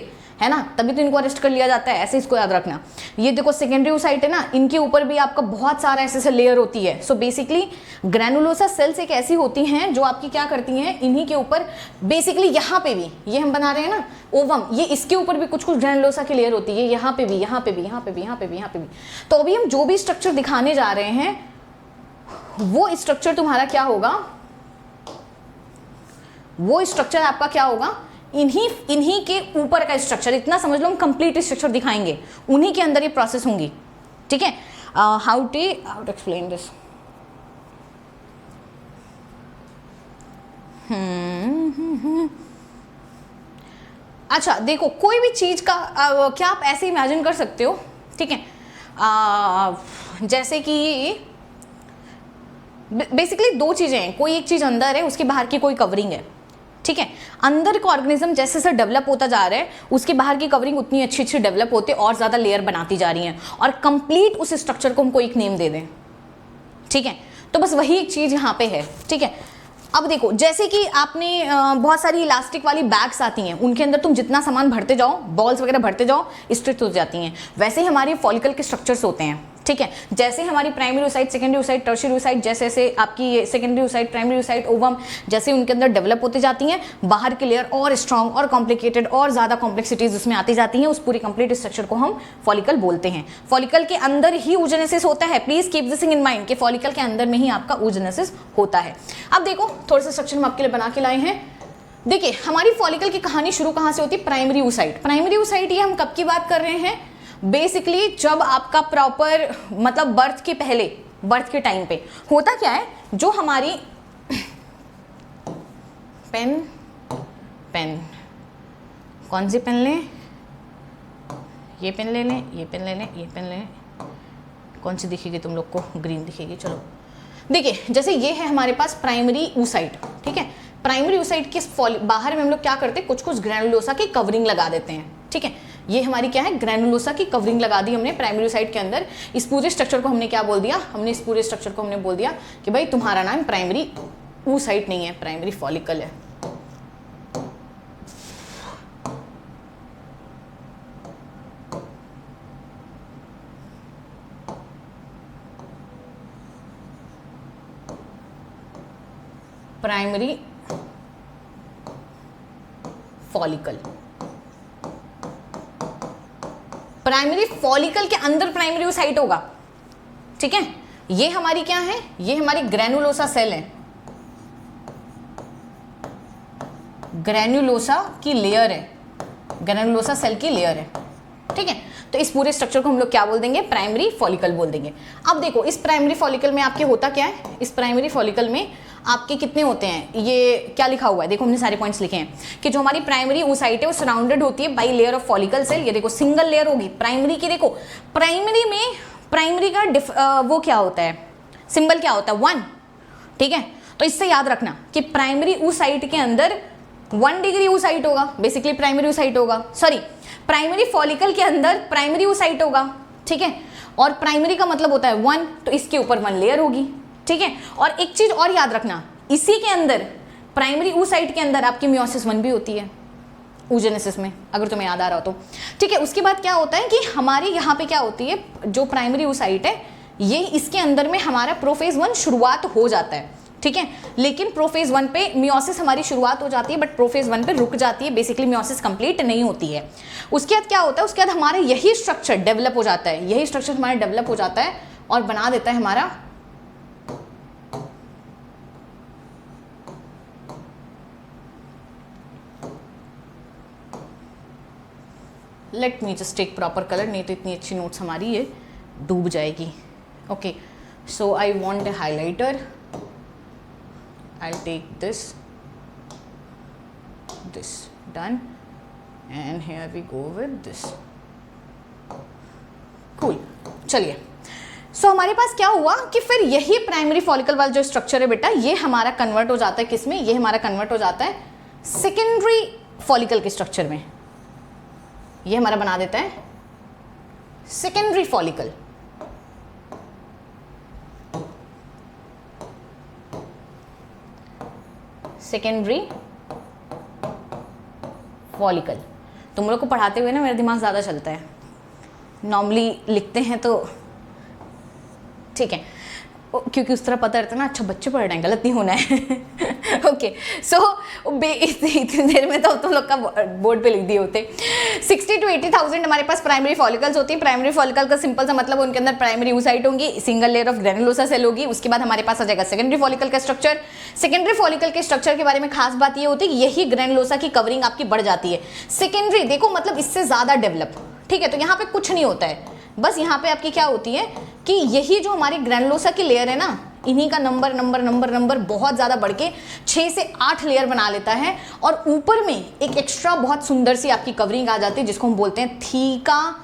है ना, तभी तो इनको अरेस्ट कर लिया जाता है। ऐसे इसको याद रखना। ये देखो सेकेंडरी oocyte है ना, इनके ऊपर भी आपका बहुत सारा ऐसे लेयर होती है। सो बेसिकली ग्रैनुलोसा सेल्स एक ऐसी होती हैं जो आपकी क्या करती हैं, इन्हीं के ऊपर बेसिकली यहाँ पे भी ये हम बना रहे हैं ना ओवम, ये इसके ऊपर भी कुछ कुछ ग्रैनुलोसा की लेयर होती है, यहाँ पे भी, यहाँ पे भी, यहाँ पे भी, यहाँ पे भी, यहाँ पे भी। तो अभी हम जो भी स्ट्रक्चर दिखाने जा रहे हैं वो स्ट्रक्चर तुम्हारा क्या होगा, वो स्ट्रक्चर आपका क्या होगा, इन्हीं के ऊपर का स्ट्रक्चर। इतना समझ लो, हम कंप्लीट स्ट्रक्चर दिखाएंगे, उन्हीं के अंदर ये प्रोसेस होंगी। ठीक है, हाउ टू एक्सप्लेन दिस। अच्छा देखो, कोई भी चीज का क्या आप ऐसे इमेजिन कर सकते हो, ठीक है, जैसे कि बेसिकली दो चीजें हैं, कोई एक चीज अंदर है, उसके बाहर की कोई कवरिंग है। ठीक है। अंदर का ऑर्गेनिज्म जैसे जैसे डेवलप होता जा रहा है उसके बाहर की कवरिंग उतनी अच्छी अच्छी डेवलप होते और ज़्यादा लेयर बनाती जा रही हैं और कंप्लीट उस स्ट्रक्चर को हमको एक नेम दे दें, ठीक है। तो बस वही एक चीज़ यहाँ पे है, ठीक है। अब देखो जैसे कि आपने बहुत सारी इलास्टिक वाली बैग्स आती हैं, उनके अंदर तुम जितना सामान भरते जाओ, बॉल्स वगैरह भरते जाओ, स्ट्रिक्ट हो जाती हैं। वैसे ही हमारी फॉलिकल के स्ट्रक्चर्स होते हैं, ठीक है। जैसे हमारी primary oocyte, secondary oocyte, tertiary oocyte, जैसे जैसे आपकी secondary oocyte, primary oocyte, ovum जैसे उनके अंदर डेवलप होती जाती हैं, बाहर की लेयर और स्ट्रॉन्ग और कॉम्प्लिकेटेड और ज़्यादा कॉम्प्लेक्सिटीज उसमें आती जाती हैं, उस पूरी कंप्लीट स्ट्रक्चर को हम फॉलिकल बोलते हैं। फॉलिकल के अंदर ही oogenesis होता है, please keep this in mind कि फॉलिकल के अंदर में ही आपका oogenesis होता है। अब देखो थोड़ा सा स्ट्रक्चर हम आपके लिए बना के लाए हैं। देखिए हमारी फॉलिकल की कहानी शुरू कहाँ से होती है? Primary oocyte। प्राइमरी oocyte ये हम कब की बात कर रहे हैं? बेसिकली जब आपका प्रॉपर मतलब बर्थ के पहले, बर्थ के टाइम पे होता क्या है, जो हमारी पेन कौन सी पेन लें? ये पेन ले लें, ये पेन ले लें, ये पेन ले लें, कौन सी दिखेगी तुम लोग को? ग्रीन दिखेगी। चलो देखिए जैसे ये है हमारे पास प्राइमरी oocyte, ठीक है। प्राइमरी oocyte के बाहर में हम लोग क्या करते हैं, कुछ कुछ ग्रैनुलोसा की कवरिंग लगा देते हैं, ठीक है। ये हमारी क्या है, ग्रैनुलोसा की कवरिंग लगा दी हमने प्राइमरी oocyte के अंदर। इस पूरे स्ट्रक्चर को हमने क्या बोल दिया? हमने इस पूरे स्ट्रक्चर को हमने बोल दिया कि भाई तुम्हारा नाम प्राइमरी oocyte नहीं है, प्राइमरी फॉलिकल है। प्राइमरी फॉलिकल, प्राइमरी फॉलिकल के अंदर प्राइमरी oocyte होगा, ठीक है। ये हमारी क्या है? ये हमारी ग्रैनुलोसा सेल है, ग्रैनुलोसा की लेयर है, ग्रैनुलोसा सेल की लेयर है, ठीक है। तो इस पूरे स्ट्रक्चर को हम लोग क्या बोल देंगे? प्राइमरी फॉलिकल बोल देंगे। अब देखो इस प्राइमरी फॉलिकल में आपके होता क्या है? इस प्राइमरी फॉलिकल में आपके कितने होते हैं? ये क्या लिखा हुआ है देखो, हमने सारे पॉइंट्स लिखे हैं कि जो हमारी प्राइमरी oocyte है वो सराउंडेड होती है by layer of follicle cell. ये देखो सिंगल लेयर होगी प्राइमरी की। देखो प्राइमरी में प्राइमरी का वो क्या होता है, सिंबल क्या होता है? 1, ठीक है। तो इससे याद रखना कि प्राइमरी oocyte के अंदर 1 डिग्री oocyte होगा, बेसिकली प्राइमरी oocyte होगा, सॉरी प्राइमरी फॉलिकल के अंदर प्राइमरी oocyte होगा, ठीक है। और प्राइमरी का मतलब होता है 1, तो इसके ऊपर 1 लेयर होगी, ठीक है। और एक चीज और याद रखना, इसी के अंदर प्राइमरी oocyte के अंदर आपकी मियोसिस 1 भी होती है oogenesis में, अगर तुम्हें याद आ रहा हो तो, ठीक है। उसके बाद क्या होता है कि हमारी यहाँ पे क्या होती है, जो प्राइमरी oocyte है ये इसके अंदर में हमारा प्रोफेज 1 शुरुआत हो जाता है, ठीक है। लेकिन प्रोफेज 1 पे मियोसिस हमारी शुरुआत हो जाती है, बट प्रोफेज 1 पे रुक जाती है, बेसिकली मियोसिस कंप्लीट नहीं होती है। उसके बाद क्या होता है? उसके बाद हमारा यही स्ट्रक्चर डेवलप हो जाता है, यही स्ट्रक्चर हमारा डेवलप हो जाता है और बना देता है हमारा let me just take proper colour, नहीं तो इतनी अच्छी नोट्स हमारी ये डूब जाएगी। Okay, so I want a highlighter, I take this done and here we go with this, cool. चलिए सो हमारे पास क्या हुआ कि फिर यही प्राइमरी फॉलिकल वाला जो स्ट्रक्चर है बेटा, ये हमारा कन्वर्ट हो जाता है किसमें? ये हमारा कन्वर्ट हो जाता है सेकेंडरी फॉलिकल के स्ट्रक्चर में। ये हमारा बना देता है सेकेंडरी फॉलिकल। सेकेंडरी फॉलिकल तुम लोग को पढ़ाते हुए ना मेरा दिमाग ज़्यादा चलता है, नॉर्मली लिखते हैं तो ठीक है, क्योंकि उस तरह पता रहता है ना, अच्छा बच्चे पढ़ रहे हैं, गलत नहीं होना है। ओके सो इतनी देर में तो तुम लोग का बोर्ड पे लिख दिए होते। 60 to 80,000 हमारे पास प्राइमरी फॉलिकल्स होती है। प्राइमरी फॉलिकल का सिंपल सा मतलब उनके अंदर प्राइमरी oocyte होंगी, single layer of granulosa cell होगी। उसके बाद हमारे पास आ जाएगा सेकेंडरी फॉलिकल का स्ट्रक्चर। सेकेंडरी फॉलिकल के स्ट्रक्चर के बारे में खास बात ये होती है कि यही ग्रैनुलोसा की कवरिंग आपकी बढ़ जाती है। सेकेंडरी देखो मतलब इससे ज़्यादा डेवलप, ठीक है। तो यहाँ पे कुछ नहीं होता है, बस यहाँ पे आपकी क्या होती है कि यही जो हमारी ग्रैनुलोसा की लेयर है ना, इन्हीं का नंबर नंबर नंबर नंबर बहुत ज़्यादा बढ़ के 6 से 8 लेयर बना लेता है और ऊपर में एक एक्स्ट्रा बहुत सुंदर सी आपकी कवरिंग आ जाती है जिसको हम बोलते हैं थीका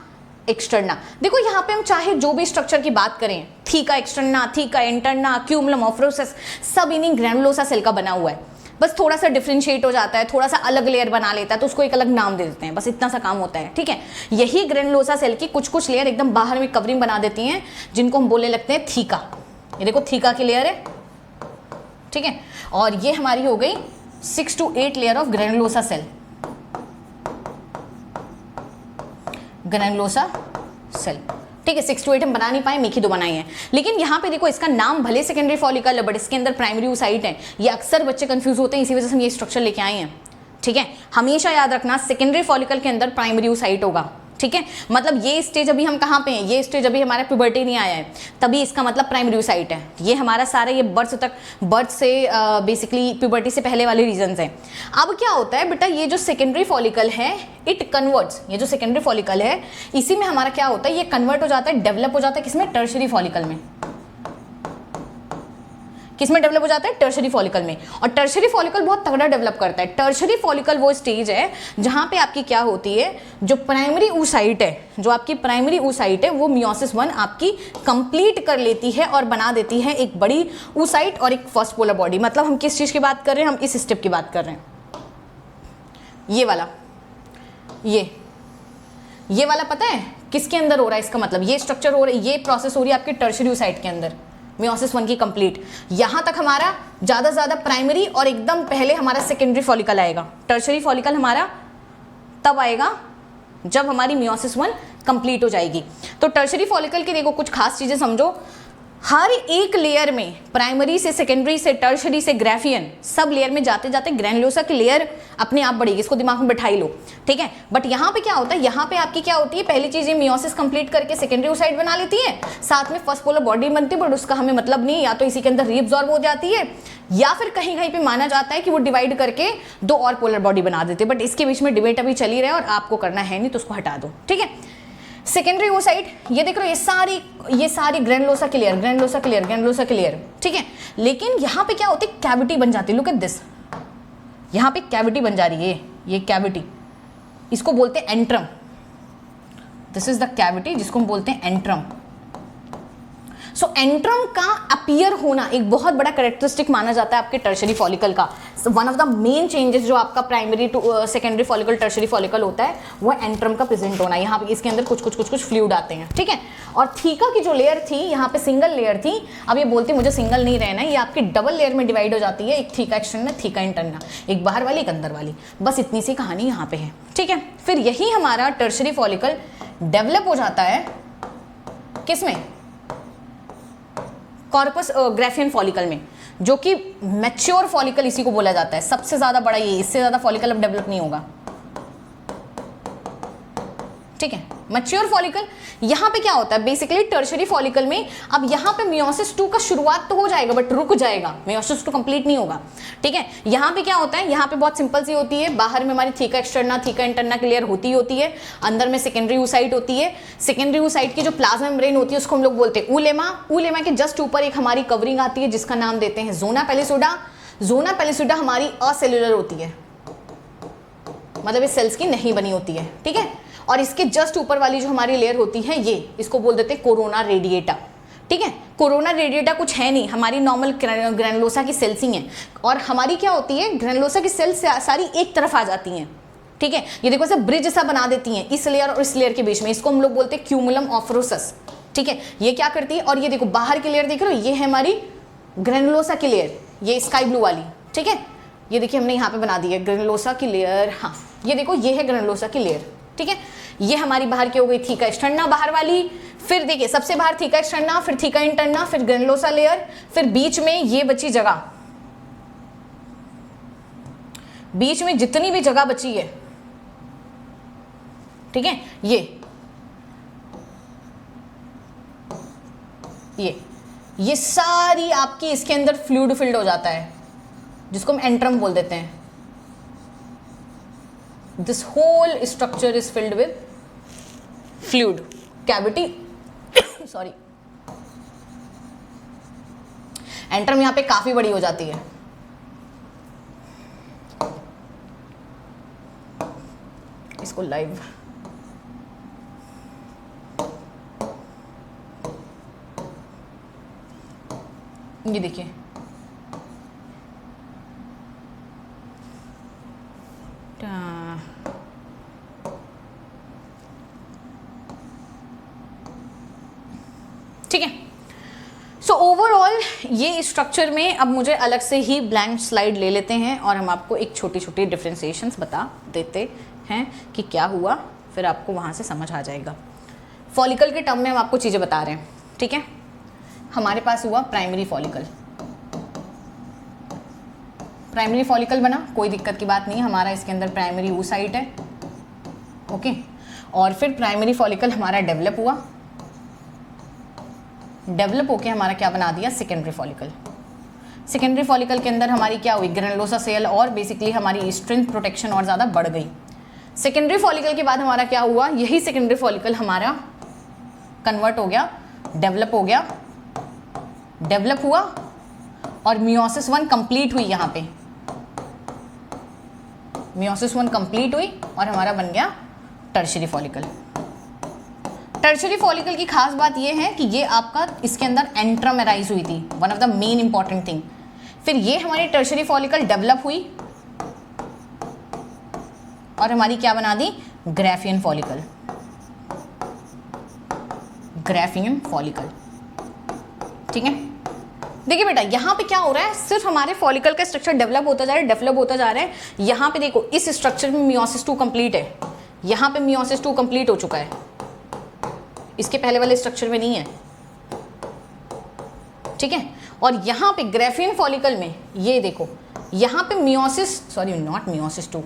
एक्सटर्ना। देखो यहाँ पे हम चाहे जो भी स्ट्रक्चर की बात करें, थीका एक्सटर्ना, थीका इंटरना, क्यूमुलम ऑफ्रोसिस, सब इन्हीं ग्रैनुलोसा सेल का बना हुआ है। बस थोड़ा सा डिफ्रेंशिएट हो जाता है, थोड़ा सा अलग लेयर बना लेता है तो उसको एक अलग नाम दे देते हैं, बस इतना सा काम होता है, ठीक है। यही ग्रेनुलोसा सेल की कुछ कुछ लेयर एकदम बाहर में कवरिंग बना देती हैं, जिनको हम बोलने लगते हैं थीका। ये देखो थीका की लेयर है, ठीक है। और ये हमारी हो गई 6 to 8 layer of granulosa cell, granulosa cell, ठीक है। 6 to 8 हम बना नहीं पाए, मेक ही 2 बनाई है। लेकिन यहाँ पे देखो इसका नाम भले सेकेंडरी फॉलिकल है बट इसके अंदर प्राइमरी oocyte है। ये अक्सर बच्चे कंफ्यूज होते हैं, इसी वजह से हम ये स्ट्रक्चर लेके आए हैं, ठीक है। हमेशा याद रखना सेकेंडरी फॉलिकल के अंदर प्राइमरी oocyte होगा, ठीक है। मतलब ये स्टेज अभी हम कहाँ पे हैं, ये स्टेज अभी हमारा प्यूबर्टी नहीं आया है, तभी इसका मतलब प्राइमरी oocyte है। ये हमारा सारा ये बर्थ से बेसिकली प्यूबर्टी से पहले वाले रीजन्स हैं। अब क्या होता है बेटा, ये जो सेकेंडरी फॉलिकल है इट कन्वर्ट्स, ये जो सेकेंडरी फॉलिकल है इसी में हमारा क्या होता है, ये कन्वर्ट हो जाता है, डेवलप हो जाता है किसमें, टर्शरी फॉलिकल में। किसमें डेवलप हो जाता है, टर्शरी फॉलिकल में। और टर्शरी फॉलिकल बहुत तगड़ा डेवलप करता है। टर्शरी फॉलिकल वो स्टेज है जहां पे आपकी क्या होती है, जो प्राइमरी oocyte है, जो आपकी प्राइमरी oocyte है वो मियोसिस 1 आपकी कंप्लीट कर लेती है और बना देती है एक बड़ी oocyte और एक फर्स्ट पोलर बॉडी। मतलब हम किस चीज की बात कर रहे हैं, हम इस स्टेप की बात कर रहे हैं, ये वाला, ये वाला पता है किसके अंदर हो रहा है, इसका मतलब ये स्ट्रक्चर हो रहा है, ये प्रोसेस हो रही है आपके टर्शरी oocyte के अंदर, मियोसिस 1 की कंप्लीट। यहां तक हमारा ज्यादा से ज्यादा प्राइमरी और एकदम पहले हमारा सेकेंडरी फॉलिकल आएगा। टर्शरी फॉलिकल हमारा तब आएगा जब हमारी मियोसिस 1 कंप्लीट हो जाएगी। तो टर्शरी फॉलिकल की देखो कुछ खास चीजें समझो, हर एक लेयर में, प्राइमरी से सेकेंडरी से टर्शरी से ग्राफियन, सब लेयर में जाते जाते ग्रैनुलोसा की लेयर अपने आप बढ़ेगी, इसको दिमाग में बैठा ही लो, ठीक है। बट यहाँ पे क्या होता है, यहाँ पे आपकी क्या होती है, पहली चीज ये मियोसिस कंप्लीट करके सेकेंडरी oocyte बना लेती है, साथ में फर्स्ट पोलर बॉडी बनती है, बट उसका हमें मतलब नहीं, या तो इसी के अंदर रीअब्सॉर्ब हो जाती है या फिर कहीं कहीं पे माना जाता है कि वो डिवाइड करके 2 और पोलर बॉडी बना देते हैं। बट इसके बीच में डिबेट अभी चली रहा है और आपको करना है नहीं तो उसको हटा दो, ठीक है। सेकेंडरी oocyte, ये देख रहे हो ये सारी ग्रैनुलोसा की लेयर, ग्रैनुलोसा की लेयर, ग्रैनुलोसा की लेयर, ठीक है। लेकिन यहाँ पे क्या होती है, कैविटी बन जाती है, लुक एट दिस, यहाँ पे कैविटी बन जा रही है, ये कैविटी, इसको बोलते हैं antrum. This is the cavity जिसको हम बोलते हैं एंट्रम। सो एंट्रम का अपीयर होना एक बहुत बड़ा कैरेक्टरिस्टिक माना जाता है आपके टर्शरी फॉलिकल का। One of the main changes जो आपका primary to secondary follicle tertiary follicle होता है वो एंट्रम का प्रेजेंट होना। यहाँ पे इसके अंदर कुछ फ्लूइड आते हैं, ठीक है। और थीका की जो लेयर थी, यहाँ पे सिंगल लेयर थी, अब ये बोलती मुझे सिंगल नहीं रहना, ये आपकी डबल लेयर में डिवाइड हो जाती है, एक थीका एक्सटर्नल, थीका इंटरनल, एक बाहर वाली एक अंदर वाली, बस इतनी सी कहानी यहाँ पे है, ठीक है। फिर यही हमारा टर्शरी फॉलिकल डेवलप हो जाता है किसमें, कॉर्पस ग्राफियन फॉलिकल में, जो कि मैच्योर फॉलिकल इसी को बोला जाता है। सबसे ज्यादा बड़ा ये, इससे ज्यादा फॉलिकल अब डेवलप नहीं होगा, ठीक है। मैच्योर फॉलिकल, यहाँ पे क्या होता है बेसिकली टर्शरी फॉलिकल में, अब यहाँ पे मियोसिस 2 का शुरुआत तो हो जाएगा बट रुक जाएगा, मियोसिस 2 कंप्लीट नहीं होगा, ठीक है। यहाँ पे क्या होता है, यहाँ पे बहुत सिंपल सी होती है, बाहर में हमारी थीका एक्सटर्ना, थीका इंटरना की लेयर होती है, अंदर में सेकेंडरी oocyte होती है। सेकेंडरी oocyte की जो प्लाज्मा मेम्ब्रेन होती है उसको हम लोग बोलते हैं उलेमा। उलेमा के जस्ट ऊपर एक हमारी कवरिंग आती है जिसका नाम देते हैं जोना पेलिसोडा। जोना पेलिसोडा हमारी असेल्युलर होती है, मतलब ये सेल्स की नहीं बनी होती है, ठीक है। और इसके जस्ट ऊपर वाली जो हमारी लेयर होती है ये, इसको बोल देते हैं कोरोना रेडिएटा, ठीक है। कोरोना रेडिएटा कुछ है नहीं, हमारी नॉर्मल ग्रैनुलोसा की सेल्स ही हैं। और हमारी क्या होती है, ग्रैनुलोसा की सेल्स सारी एक तरफ आ जाती हैं, ठीक है। ये देखो ऐसे ब्रिज सा बना देती हैं इस लेयर और इस लेयर के बीच में, इसको हम लोग बोलते हैं क्यूमुलम ऑफरोसस, ठीक है। ये क्या करती है, और ये देखो बाहर की लेयर देख रहे हो, ये है हमारी ग्रैनुलोसा की लेयर, ये स्काई ब्लू वाली, ठीक है। ये देखिए हमने यहाँ पे बना दी है ग्रैनुलोसा की लेयर, हाँ ये देखो ये है ग्रैनुलोसा की लेयर, ठीक है। ये हमारी बाहर की हो गई थीका एक्सटर्ना बाहर वाली, फिर देखिए सबसे बाहर थीका एक्सटर्ना, फिर थीका इंटरना, फिर ग्रैनुलोसा लेयर, फिर बीच में ये बची जगह, बीच में जितनी भी जगह बची है, ठीक है, ये सारी आपकी इसके अंदर फ्लूइड फिल्ड हो जाता है जिसको हम एंट्रम बोल देते हैं। This whole structure is filled with fluid cavity sorry, antrum यहाँ पे काफी बड़ी हो जाती है, इसको लाइव ये देखिए, ठीक है। सो ओवरऑल ये स्ट्रक्चर में अब मुझे अलग से ही ब्लैंक स्लाइड ले लेते हैं और हम आपको एक छोटी छोटी डिफ्रेंसिएशंस बता देते हैं कि क्या हुआ, फिर आपको वहाँ से समझ आ जाएगा। फॉलिकल के टर्म में हम आपको चीज़ें बता रहे हैं, ठीक है। हमारे पास हुआ प्राइमरी फॉलिकल, प्राइमरी फॉलिकल बना, कोई दिक्कत की बात नहीं है, हमारा इसके अंदर प्राइमरी oocyte है, ओके। और फिर प्राइमरी फॉलिकल हमारा डेवलप हुआ, डेवलप होके हमारा क्या बना दिया, सेकेंडरी फॉलिकल। सेकेंडरी फॉलिकल के अंदर हमारी क्या हुई, ग्रेनुलोसा सेल, और बेसिकली हमारी स्ट्रेंथ प्रोटेक्शन और ज़्यादा बढ़ गई। सेकेंडरी फॉलिकल के बाद हमारा क्या हुआ, यही सेकेंडरी फॉलिकल हमारा कन्वर्ट हो गया, डेवलप हो गया, डेवलप हुआ और मियोसिस 1 कंप्लीट हुई। यहाँ पे मियोसिस 1 कंप्लीट हुई और हमारा बन गया टर्शियरी फॉलिकल। टर्शियरी फॉलिकल की खास बात ये है कि ये आपका इसके अंदर एंट्रामेराइज हुई थी, one of the main important thing. फिर ये हमारी टर्शियरी फॉलिकल डेवलप हुई और हमारी क्या बना दी, ग्राफियन फॉलिकल, ग्राफियन फॉलिकल, ठीक है। देखिए बेटा यहाँ पे क्या हो रहा है, सिर्फ हमारे फॉलिकल का स्ट्रक्चर डेवलप होता जा रहा है, डेवलप होता जा रहा है। यहाँ पे देखो इस स्ट्रक्चर में मियोसिस 2 कंप्लीट है, यहाँ पे मियोसिस 2 कंप्लीट हो चुका है, इसके पहले वाले स्ट्रक्चर में नहीं है, ठीक है। और यहाँ पे ग्राफियन फॉलिकल में ये देखो, यहाँ पे meiosis, sorry not meiosis 2,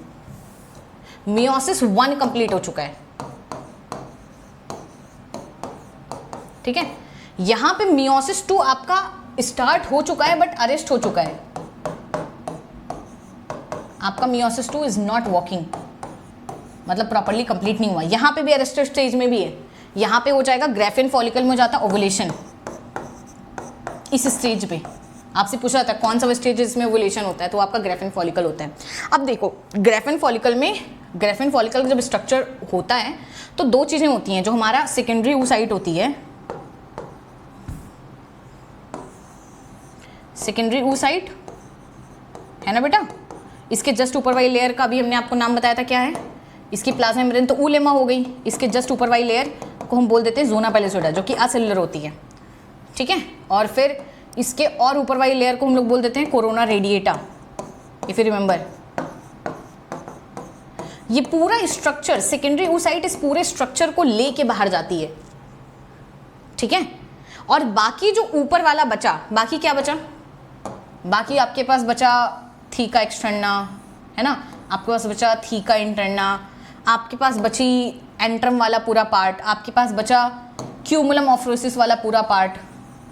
meiosis 1 complete हो चुका है, ठीक है। यहाँ पे मियोसिस 2 आपका स्टार्ट हो चुका है बट अरेस्ट हो चुका है, आपका मियोसिस 2 इज नॉट वर्किंग, मतलब प्रॉपर्ली कंप्लीट नहीं हुआ। यहाँ पे भी अरेस्टेड स्टेज में भी है, यहाँ पे हो जाएगा ग्राफियन फॉलिकल में हो जाता ओवुलेशन। इस स्टेज पे आपसे पूछा जाता है कौन सा स्टेज इसमें ओवुलेशन होता है, तो आपका ग्राफियन फॉलिकल होता है। अब देखो ग्राफियन फॉलिकल में, ग्राफियन फॉलिकल जब स्ट्रक्चर होता है तो दो चीज़ें होती हैं, जो हमारा सेकेंडरी oocyte होती है, सेकेंडरी oocyte है ना बेटा, इसके जस्ट ऊपर वाली लेयर का भी हमने आपको नाम बताया था, क्या है इसकी प्लाज्मा मेम्ब्रेन, तो ऊलेमा हो गई। इसके जस्ट ऊपर वाली लेयर को हम बोल देते हैं ज़ोना पैलिसोइडा, जो कि असेलुलर होती है, ठीक है। और फिर इसके और ऊपर वाली लेयर को हम लोग बोल देते हैं corona radiata, if you remember. ये पूरा स्ट्रक्चर सेकेंडरी oocyte इस पूरे स्ट्रक्चर को लेके बाहर जाती है, ठीक है। और बाकी जो ऊपर वाला बचा, बाकी क्या बचा, बाकी आपके पास बचा थीका एक्सटर्ना, है ना, आपके पास बचा थीका इंटरना, आपके पास बची एंट्रम वाला पूरा पार्ट, आपके पास बचा क्यूमुलम ऑफ्रोसिस वाला पूरा पार्ट,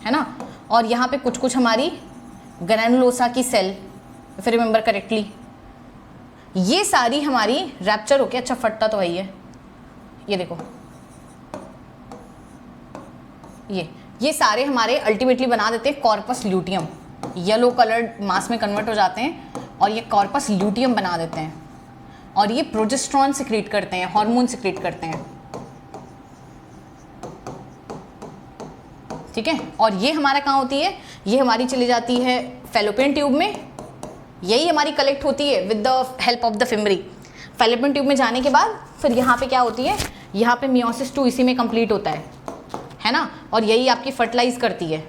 है ना। और यहाँ पे कुछ कुछ हमारी ग्रैनुलोसा की सेल, फिर रिमेंबर करेक्टली, ये सारी हमारी रैप्चर होके, अच्छा फटता तो वही है, ये देखो ये सारे हमारे अल्टीमेटली बना देते हैं कॉर्पस ल्यूटियम, येलो कलर्ड मास में कन्वर्ट हो जाते हैं और ये कॉर्पस ल्यूटियम बना देते हैं, और ये प्रोजेस्टेरॉन सिक्रीट करते हैं, हार्मोन सिक्रीट करते हैं, ठीक है। और ये हमारा कहाँ होती है, ये हमारी चली जाती है फैलोपियन ट्यूब में, यही हमारी कलेक्ट होती है with the help of the fimbria. Fallopian tube में जाने के बाद फिर यहाँ पे क्या होती है, यहाँ पे मियोसिस 2 इसी में कंप्लीट होता है ना, और यही आपकी फर्टिलाइज करती है,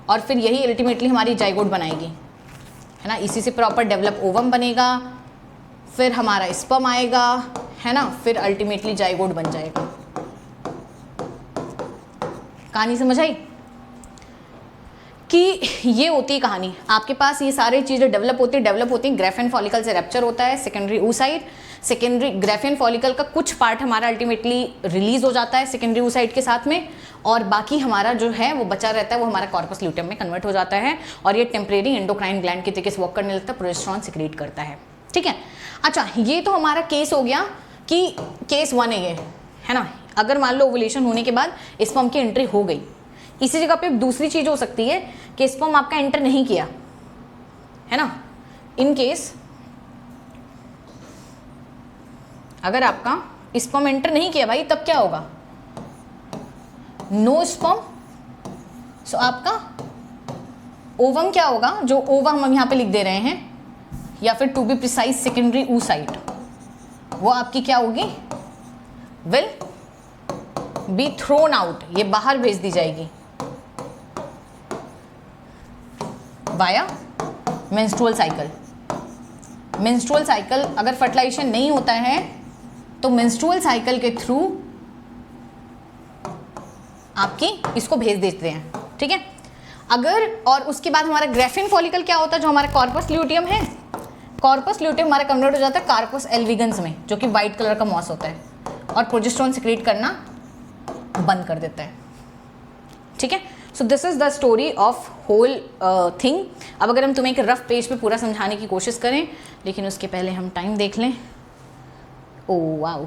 और फिर यही अल्टीमेटली हमारी जाइगोट बनाएगी, है ना। इसी से प्रॉपर डेवलप ओवम बनेगा, फिर हमारा स्पर्म आएगा, है ना, फिर अल्टीमेटली जाइगोट बन जाएगा। कहानी समझ आई कि ये होती है कहानी। आपके पास ये सारी चीज़ें डेवलप होती हैं, ग्राफियन फॉलिकल से रैप्चर होता है secondary oocyte, secondary Graafian follicle का कुछ पार्ट हमारा अल्टीमेटली रिलीज हो जाता है सेकेंडरी oocyte के साथ में, और बाकी हमारा जो है वो बचा रहता है, वो हमारा कॉर्पस ल्यूटियम में कन्वर्ट हो जाता है, और ये टेम्परेरी एंडोक्राइन ग्लैंड के तरीके से वर्क करने लगता है, प्रोजेस्टेरॉन सिक्रीट करता है, ठीक है। अच्छा, ये तो हमारा केस हो गया कि केस 1 है ये, है ना। अगर मान लो ओवुलेशन होने के बाद स्पर्म की एंट्री हो गई, इसी जगह पे दूसरी चीज़ हो सकती है कि स्पर्म आपका एंटर नहीं किया, है ना। इन केस अगर आपका स्पर्म एंटर नहीं किया भाई, तब क्या होगा, नो स्पर्म, सो आपका ओवम क्या होगा, जो ओवम हम यहाँ पे लिख दे रहे हैं, या फिर to be precise secondary oocyte, वो आपकी क्या होगी, वेल बी थ्रोन आउट, ये बाहर भेज दी जाएगी via menstrual cycle. Menstrual cycle अगर फर्टिलाइजेशन नहीं होता है तो मेंस्ट्रुअल साइकिल के थ्रू आपकी इसको भेज देते हैं, ठीक है। अगर और उसके बाद हमारा ग्रेफिन फॉलिकल क्या होता है, जो हमारा कॉर्पस ल्यूटियम है, कॉर्पस ल्यूटियम हमारा कन्वर्ट हो जाता है कार्पस एल्विगन्स में, जो कि वाइट कलर का मॉस होता है और प्रोजेस्टेरोन सिक्रीट करना बंद कर देता है, ठीक है। So this is the story of whole thing. अब अगर हम तुम्हें एक रफ पेज पे पूरा समझाने की कोशिश करें, लेकिन उसके पहले हम टाइम देख लें। Oh wow,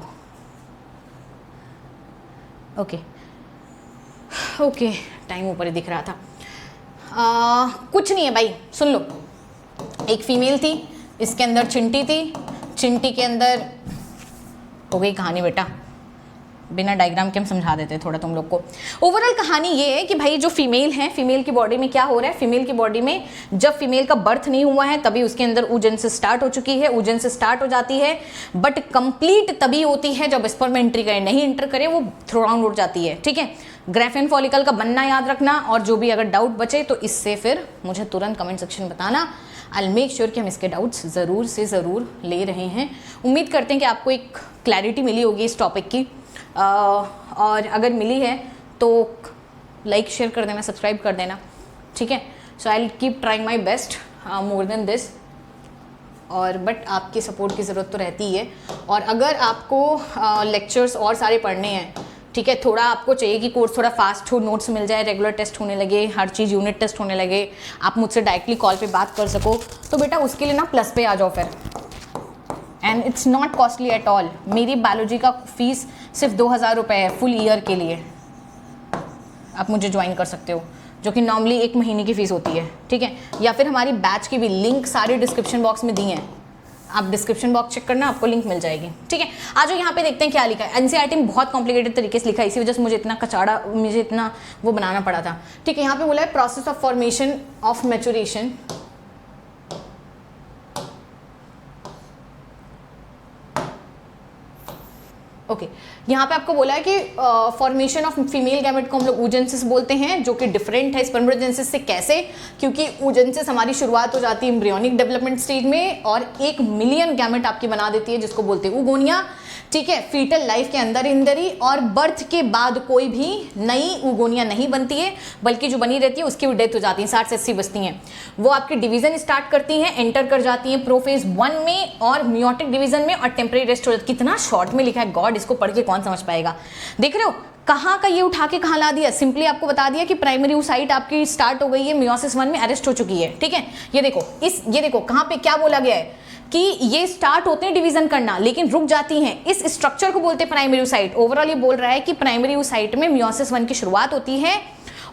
okay okay, time ऊपर ही दिख रहा था। कुछ नहीं है भाई, सुन लो। एक फीमेल थी, इसके अंदर चिंटी थी, चिंटी के अंदर हो गई कहानी बेटा, बिना डायग्राम के हम समझा देते हैं थोड़ा तुम लोग को। ओवरऑल कहानी ये है कि भाई जो फीमेल है, फीमेल की बॉडी में क्या हो रहा है, फीमेल की बॉडी में जब फीमेल का बर्थ नहीं हुआ है तभी उसके अंदर oogenesis स्टार्ट हो चुकी है, oogenesis स्टार्ट हो जाती है, बट कंप्लीट तभी होती है जब स्पर्म एंट्री करे, नहीं एंटर करे वो थ्रोन उड़ जाती है, ठीक है। ग्रेफिन फॉलिकल का बनना याद रखना, और जो भी अगर डाउट बचे तो इससे फिर मुझे तुरंत कमेंट सेक्शन बताना। आई विल मेक श्योर कि हम इसके डाउट्स ज़रूर से ज़रूर ले रहे हैं। उम्मीद करते हैं कि आपको एक क्लैरिटी मिली होगी इस टॉपिक की, और अगर मिली है तो लाइक शेयर कर देना, सब्सक्राइब कर देना, ठीक है। So I will keep trying my best more than this, और बट आपकी सपोर्ट की ज़रूरत तो रहती ही है। और अगर आपको लेक्चर्स और सारे पढ़ने हैं, ठीक है, थोड़ा आपको चाहिए कि कोर्स थोड़ा फास्ट हो, नोट्स मिल जाए, रेगुलर टेस्ट होने लगे, हर चीज़ यूनिट टेस्ट होने लगे, आप मुझसे डायरेक्टली कॉल पे बात कर सको, तो बेटा उसके लिए ना प्लस पे आ जाओ फिर। And it's not costly at all. मेरी बायोलॉजी का फीस सिर्फ 2000 रुपये है फुल ईयर के लिए, आप मुझे ज्वाइन कर सकते हो, जो कि नॉर्मली 1 महीने की फ़ीस होती है, ठीक है। या फिर हमारी बैच की भी लिंक सारे डिस्क्रिप्शन बॉक्स में दी हैं, आप डिस्क्रिप्शन बॉक्स चेक करना, आपको लिंक मिल जाएगी, ठीक है। आज यहाँ पे देखते हैं क्या लिखा है। एनसीईआरटी में बहुत कॉम्प्लिकेटेड तरीके से लिखा है, इसी वजह से मुझे इतना वो बनाना पड़ा था, ठीक है। यहाँ पे बोला है process of formation of maturation, okay यहाँ पे आपको बोला है कि फॉर्मेशन ऑफ फीमेल गैमेट को हम लोग oogenesis बोलते हैं, जो कि डिफरेंट है स्पर्मेटोजेनेसिस से। कैसे? क्योंकि oogenesis हमारी शुरुआत हो जाती है एम्ब्रियोनिक डेवलपमेंट स्टेज में, और 1 मिलियन गैमेट आपकी बना देती है, जिसको बोलते हैं oogonia, ठीक है, फीटल लाइफ के अंदर ही। और बर्थ के बाद कोई भी नई oogonia नहीं बनती है, बल्कि जो बनी रहती है उसकी भी डेथ हो जाती है, 60 से 80 बचती हैं। वो आपकी डिवीजन स्टार्ट करती हैं, एंटर कर जाती हैं प्रोफेज 1 में और मियोटिक डिवीजन में, और टेम्परेरी रेस्ट हो जाती है। कितना शॉर्ट में लिखा है गॉड, इसको पढ़ के कौन समझ पाएगा। देख रहे हो कहाँ का ये उठा के कहाँ ला दिया। सिंपली आपको बता दिया कि प्राइमरी oocyte आपकी स्टार्ट हो गई है, मियोसिस 1 में अरेस्ट हो चुकी है, ठीक है। ये देखो कहाँ पे क्या बोला गया है कि ये स्टार्ट होते हैं डिवीजन करना, लेकिन रुक जाती हैं। इस स्ट्रक्चर को बोलते हैं प्राइमरी oocyte। ओवरऑल ये बोल रहा है कि प्राइमरी oocyte में मियोसिस 1 की शुरुआत होती है,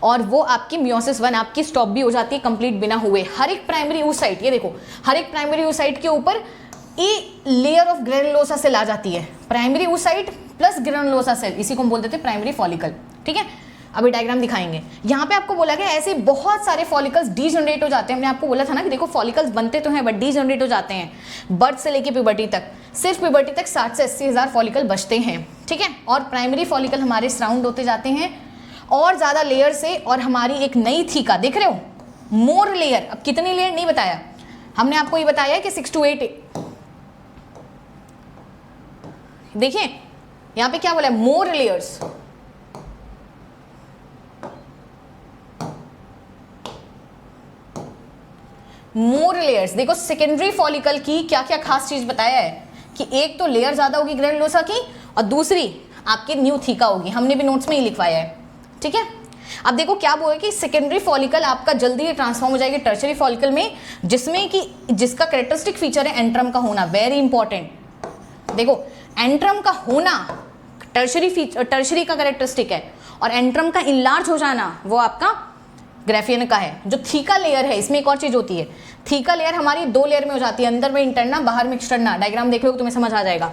और वो आपकी मियोसिस 1 आपकी स्टॉप भी हो जाती है कंप्लीट बिना हुए। हर एक प्राइमरी oocyte, ये देखो, हर एक प्राइमरी oocyte के ऊपर लेयर ऑफ ग्रेनुलोसा सेल आ जाती है। Primary oocyte plus granulosa cell, इसी को हम बोल देते हैं प्राइमरी फॉलिकल, ठीक है। अभी डायग्राम दिखाएंगे। यहाँ पे आपको बोला गया ऐसे बहुत सारे फॉलिकल्स डीजनरेट हो जाते हैं। हमने आपको बोला था ना कि देखो फॉलिकल्स बनते तो हैं बट डीजनरेट हो जाते हैं बर्थ से लेके प्यूबर्टी तक। सिर्फ प्यूबर्टी तक 60 से 80 हज़ार फॉलिकल बचते हैं, ठीक है। और प्राइमरी फॉलिकल हमारे सराउंड होते जाते हैं और ज़्यादा लेयर से, और हमारी एक नई थीका, देख रहे हो, मोर लेयर। अब कितनी लेयर नहीं बताया हमने आपको, ये बताया कि 6 to 8। देखिए यहाँ पे क्या बोला है, मोर लेयर्स। मोर लेयर्स। देखो सेकेंडरी फॉलिकल की क्या क्या खास चीज बताया है कि एक तो लेयर ज्यादा होगी ग्रेनुलोसा की, और दूसरी आपकी न्यू थीका होगी। हमने भी नोट्स में ही लिखवाया है, ठीक है। अब देखो क्या बोला कि सेकेंडरी फॉलिकल आपका जल्दी ही ट्रांसफॉर्म हो जाएगी टर्शरी फॉलिकल में, जिसमें कि जिसका कैरेक्टरिस्टिक फीचर है एंट्रम का होना, वेरी इंपॉर्टेंट। देखो एंट्रम का होना टर्शरी का कैरेक्टरिस्टिक है, और एंट्रम का इनलार्ज हो जाना वो आपका ग्रेफियन का है। जो थीका लेयर है, इसमें एक और चीज होती है, थीका लेयर हमारी 2 लेयर में हो जाती है, अंदर में इंटरना, बाहर में एक्सटर्ना। डायग्राम देख लो तुम्हें समझ आ जाएगा,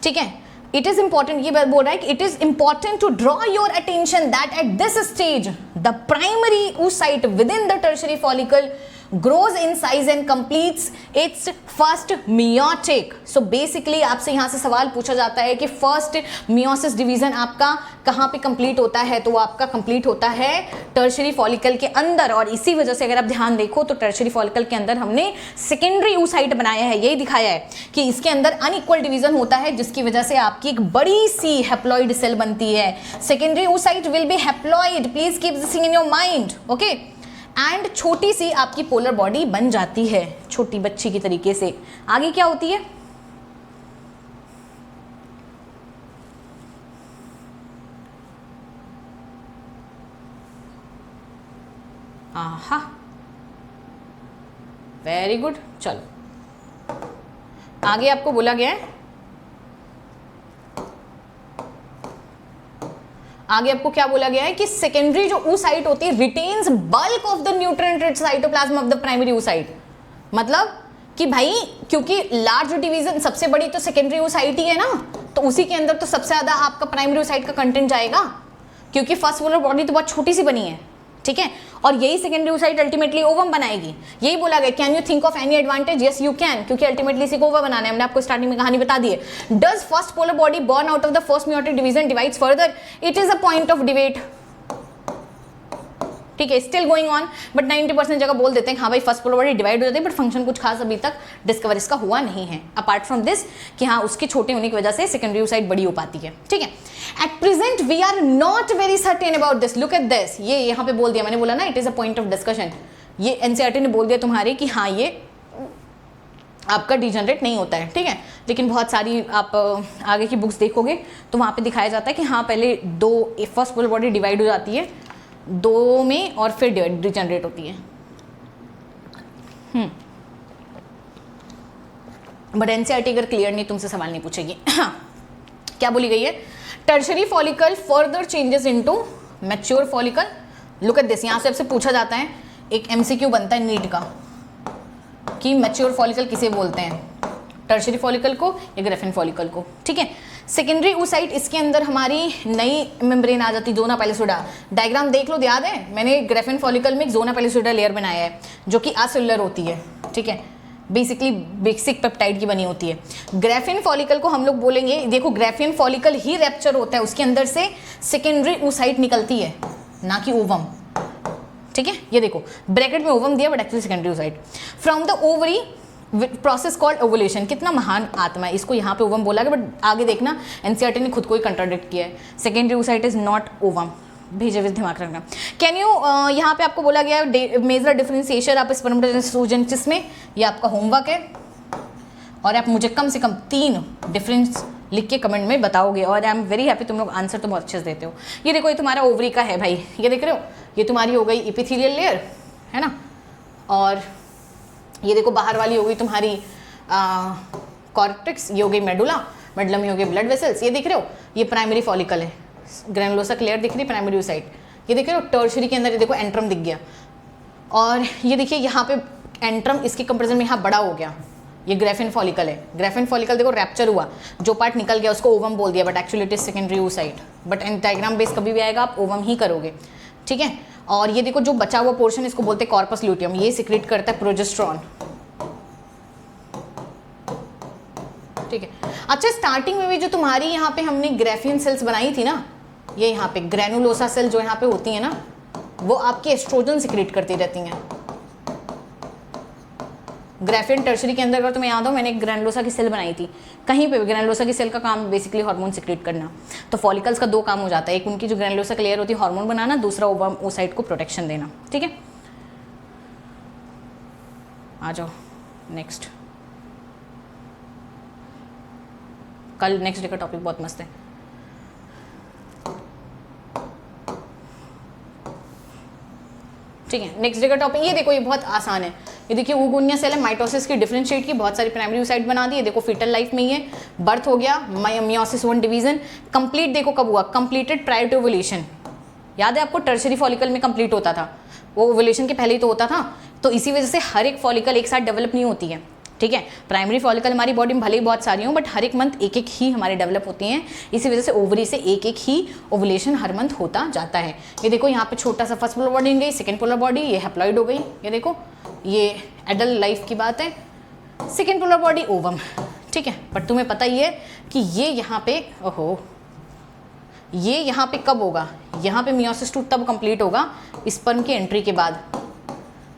ठीक है। इट इज इंपॉर्टेंट, ये बोल रहा है कि it is important to draw your attention that at this stage the primary oocyte within the tertiary follicle grows in size and completes its first meiotic. So basically आपसे यहाँ से सवाल पूछा जाता है कि फर्स्ट मियोसिस डिवीजन आपका कहाँ पे कंप्लीट होता है, तो वो आपका कंप्लीट होता है टर्शरी फॉलिकल के अंदर। और इसी वजह से अगर आप ध्यान देखो तो टर्शरी फॉलिकल के अंदर हमने सेकेंडरी oocyte बनाया है, यही दिखाया है कि इसके अंदर अनइक्वल डिवीजन होता है, जिसकी वजह से आपकी एक बड़ी सी हैप्लॉइड सेल बनती है। Secondary oocyte will be haploid, please keep this in your mind, okay. And छोटी सी आपकी पोलर बॉडी बन जाती है, छोटी बच्ची की तरीके से। आगे क्या होती है, आहा, वेरी गुड। चलो आगे आपको बोला गया है, आगे आपको क्या बोला गया है कि सेकेंडरी जो oocyte होती है retains bulk of the nutrient rich cytoplasm of the primary oocyte। मतलब कि भाई क्योंकि लार्ज डिवीजन सबसे बड़ी तो सेकेंडरी oocyte ही है ना, तो उसी के अंदर तो सबसे ज्यादा आपका प्राइमरी oocyte का कंटेंट जाएगा, क्योंकि फर्स्ट पोलर बॉडी तो बहुत छोटी सी बनी है, ठीक है। और यही सेकेंडरी oocyte अल्टीमेटली ओवम बनाएगी। यही बोला गया, can you think of any advantage? Yes you can, क्योंकि अल्टीमेटली इसी को ओवम बनाना है। हमने आपको स्टार्टिंग में कहानी बता दी है। Does first polar body born out of the first meiotic division divides further? It is a point of debate, ठीक है, स्टिल गोइंग ऑन, बट 90% जगह बोल देते हैं हाँ भाई फर्स्ट पोलर बॉडी डिवाइड हो जाती है, बट फंक्शन कुछ खास अभी तक डिस्कवर इसका हुआ नहीं है, अपार्ट फ्रॉम दिस कि हाँ उसके छोटे होने की वजह से सेकेंडरी oocyte बड़ी हो पाती है, ठीक है। At present we are not very certain about this, look at this, ये यहाँ पे बोल दिया, मैंने बोला ना it is a point of discussion. ये एनसीईआरटी ने बोल दिया तुम्हारे कि हाँ ये आपका डिजनरेट नहीं होता है, ठीक है, लेकिन बहुत सारी आप आगे की बुक्स देखोगे तो वहाँ पे दिखाया जाता है कि हाँ पहले दो फर्स्ट पोलर बॉडी डिवाइड हो जाती है दो में और फिर डिजनरेट होती है। बट एनसीईआरटी अगर क्लियर नहीं तुमसे सवाल नहीं पूछेगी। क्या बोली गई है, tertiary follicle further changes into mature follicle. Look at this, यहाँ से आपसे पूछा जाता है, एक एमसीक्यू बनता है नीट का कि मैच्योर फॉलिकल किसे बोलते हैं, टर्शरी फॉलिकल को या ग्रेफिन फॉलिकल को, ठीक है। सेकेंडरी oocyte, इसके अंदर हमारी नई मेम्ब्रेन आ जाती, जोना पेलिसोडा। डायग्राम देख लो, याद है मैंने ग्रेफिन फॉलिकल में एक जोना पेलिसोडा लेयर बनाया है जो कि असेलुलर होती है, ठीक है, बेसिकली बेसिक पेप्टाइड की बनी होती है। ग्रेफिन फॉलिकल को हम लोग बोलेंगे, देखो ग्रेफिन फॉलिकल ही रैप्चर होता है, उसके अंदर से सेकेंडरी oocyte निकलती है, ना कि ओवम, ठीक है। ये देखो ब्रैकेट में ओवम दिया but actually secondary oocyte from the ovary process called ovulation. कितना महान आत्मा है, इसको यहाँ पे ओवम बोला गया, बट आगे देखना एनसीईआरटी ने खुद को ही कंट्राडिक्ट किया है, secondary oocyte is not ovum, भेजे हुए दिमाग रखना। कैन यू यहाँ पे आपको बोला गया है मेजर डिफरेंशिएशन आप स्पर्मेटोजेनेसिस में, ये आपका होमवर्क है और आप मुझे कम से कम 3 डिफरेंस लिख के कमेंट में बताओगे, और आई एम वेरी हैप्पी, तुम लोग आंसर तो बहुत अच्छे से देते हो। ये देखो ये तुम्हारा ओवरी का है भाई, ये देख रहे हो, ये तुम्हारी हो गई एपिथेलियल लेयर है ना, और ये देखो बाहर वाली हो गई तुम्हारी कॉर्टेक्स, ये हो गई मेडुला, मेडुला में हो गए ब्लड वेसल्स, ये दिख रहे हो ये प्राइमरी फॉलिकल है, ग्रैनुलोसा क्लेयर दिख रही है प्राइमरी oocyte, ये देख रहे हो टर्शरी के अंदर ये देखो एंट्रम दिख गया, और ये देखिए यहाँ पे एंट्रम इसके कंपेरिजन में यहाँ बड़ा हो गया, ये ग्रेफिन फॉलिकल है। ग्रेफिन फॉलिकल देखो रैप्चर हुआ, जो पार्ट निकल गया उसको ओवम बोल दिया, but actually it is secondary oocyte, but and diagram base कभी भी आएगा आप ओवम ही करोगे, ठीक है। और ये देखो जो बचा हुआ पोर्शन इसको बोलते हैं कॉर्पस ल्यूटियम, ये सिक्रेट करता है प्रोजेस्टेरॉन, ठीक है। अच्छा स्टार्टिंग में भी जो तुम्हारी यहाँ पे हमने ग्रेफिन सेल्स बनाई थी ना, ये यहाँ पे ग्रैनुलोसा सेल जो यहाँ पे होती है ना, वो आपके एस्ट्रोजन सिक्रेट करती रहती हैं। ग्रेफिन टर्शरी के अंदर अगर तुम्हें याद हो मैंने एक ग्रैनुलोसा की सेल बनाई थी, कहीं पे भी ग्रैनुलोसा की सेल का काम बेसिकली हार्मोन सिक्रेट करना, तो फॉलिकल्स का 2 काम हो जाता है, एक उनकी जो ग्रैनुलोसा की लेयर होती है हार्मोन बनाना, दूसरा ओवम oocyte को प्रोटेक्शन देना, ठीक है। आ जाओ नेक्स्ट, कल नेक्स्ट डे का टॉपिक बहुत मस्त है। ठीक है, नेक्स्ट डे का टॉपिक ये देखो, ये बहुत आसान है, ये देखिए ऊगुनिया सेल है, माइटोसिस की डिफरेंशिएट की, बहुत सारी प्राइमरी oocyte बना दी है, देखो फीटल लाइफ में ही है, बर्थ हो गया, मियोसिस 1 डिवीजन कंप्लीट, देखो कब हुआ, कंप्लीटेड प्रायर टू ओवुलेशन। याद है आपको टर्शरी फॉलिकल में कंप्लीट होता था, वो ओवुलेशन के पहले ही तो होता था, तो इसी वजह से हर एक फॉलिकल एक साथ डेवलप नहीं होती है, ठीक है। प्राइमरी फॉलिकल हमारी बॉडी में भले ही बहुत सारी हो, बट हर एक मंथ एक एक ही हमारे डेवलप होती हैं, इसी वजह से ओवरी से एक एक ही ओवुलेशन हर मंथ होता जाता है। ये देखो यहाँ पे छोटा सा फर्स्ट पोलर बॉडी गई, सेकंड पोलर बॉडी, ये हैप्लॉइड हो गई, ये देखो ये एडल्ट लाइफ की बात है। सेकेंड पोलर बॉडी ओवम, ठीक है। पर तुम्हें पता ही है कि ये यहाँ पे, ओहो, ये यहाँ पे कब होगा, यहाँ पे मियोसिस 2 तब कंप्लीट होगा स्पर्म की एंट्री के बाद।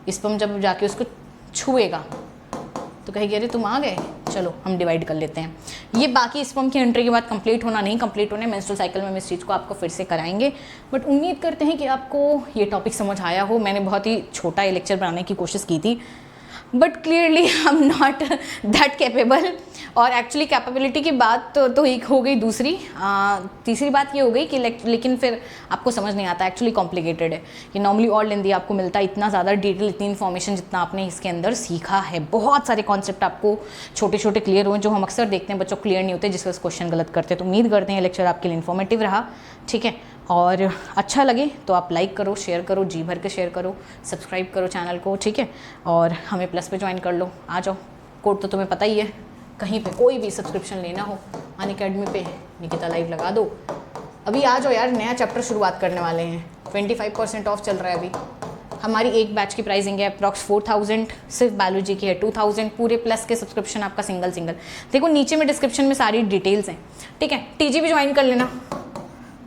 स्पर्म जब जाके उसको छुएगा तो कहेगी अरे तुम आ गए, चलो हम डिवाइड कर लेते हैं। ये बाकी स्पर्म की एंट्री के बाद कंप्लीट होना, नहीं कंप्लीट होने, मेंस्ट्रुअल साइकिल में हम इस चीज़ को आपको फिर से कराएंगे। बट उम्मीद करते हैं कि आपको ये टॉपिक समझ आया हो। मैंने बहुत ही छोटा ये लेक्चर बनाने की कोशिश की थी, but clearly I am not that capable. और एक्चुअली कैपेबिलिटी की बात तो एक हो गई, दूसरी तीसरी बात ये हो गई कि लेकिन फिर आपको समझ नहीं आता, एक्चुअली कॉम्प्लिकेटेड है। ये नॉर्मली और लेंदी आपको मिलता है, इतना ज़्यादा डिटेल, इतनी इन्फॉर्मेशन जितना आपने इसके अंदर सीखा है। बहुत सारे कॉन्सेप्ट आपको छोटे छोटे क्लियर हुए, जो हम अक्सर देखते हैं बच्चों क्लियर नहीं होते, जिसका क्वेश्चन गलत करते हैं। तो उम्मीद करते हैं लेक्चर आपके लिए इन्फॉर्मेटिव रहा, ठीक है। और अच्छा लगे तो आप लाइक करो, शेयर करो, जी भर के शेयर करो, सब्सक्राइब करो चैनल को, ठीक है। और हमें प्लस पे ज्वाइन कर लो, आ जाओ। कोड तो तुम्हें पता ही है, कहीं पे कोई भी सब्सक्रिप्शन लेना हो अनअकैडमी पे निकिता लाइव लगा दो। अभी आ जाओ यार, नया चैप्टर शुरुआत करने वाले हैं, 25% ऑफ चल रहा है अभी। हमारी एक बैच की प्राइसिंग है अप्रॉक्स 4000, सिर्फ बायोलॉजी की है 2000, पूरे प्लस के सब्सक्रिप्शन आपका सिंगल देखो नीचे में डिस्क्रिप्शन में सारी डिटेल्स हैं, ठीक है। टीजी भी ज्वाइन कर लेना,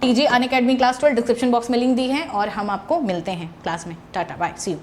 TG Unacademy class 12 description box में लिंक दी है। और हम आपको मिलते हैं क्लास में। Tata bye, see you.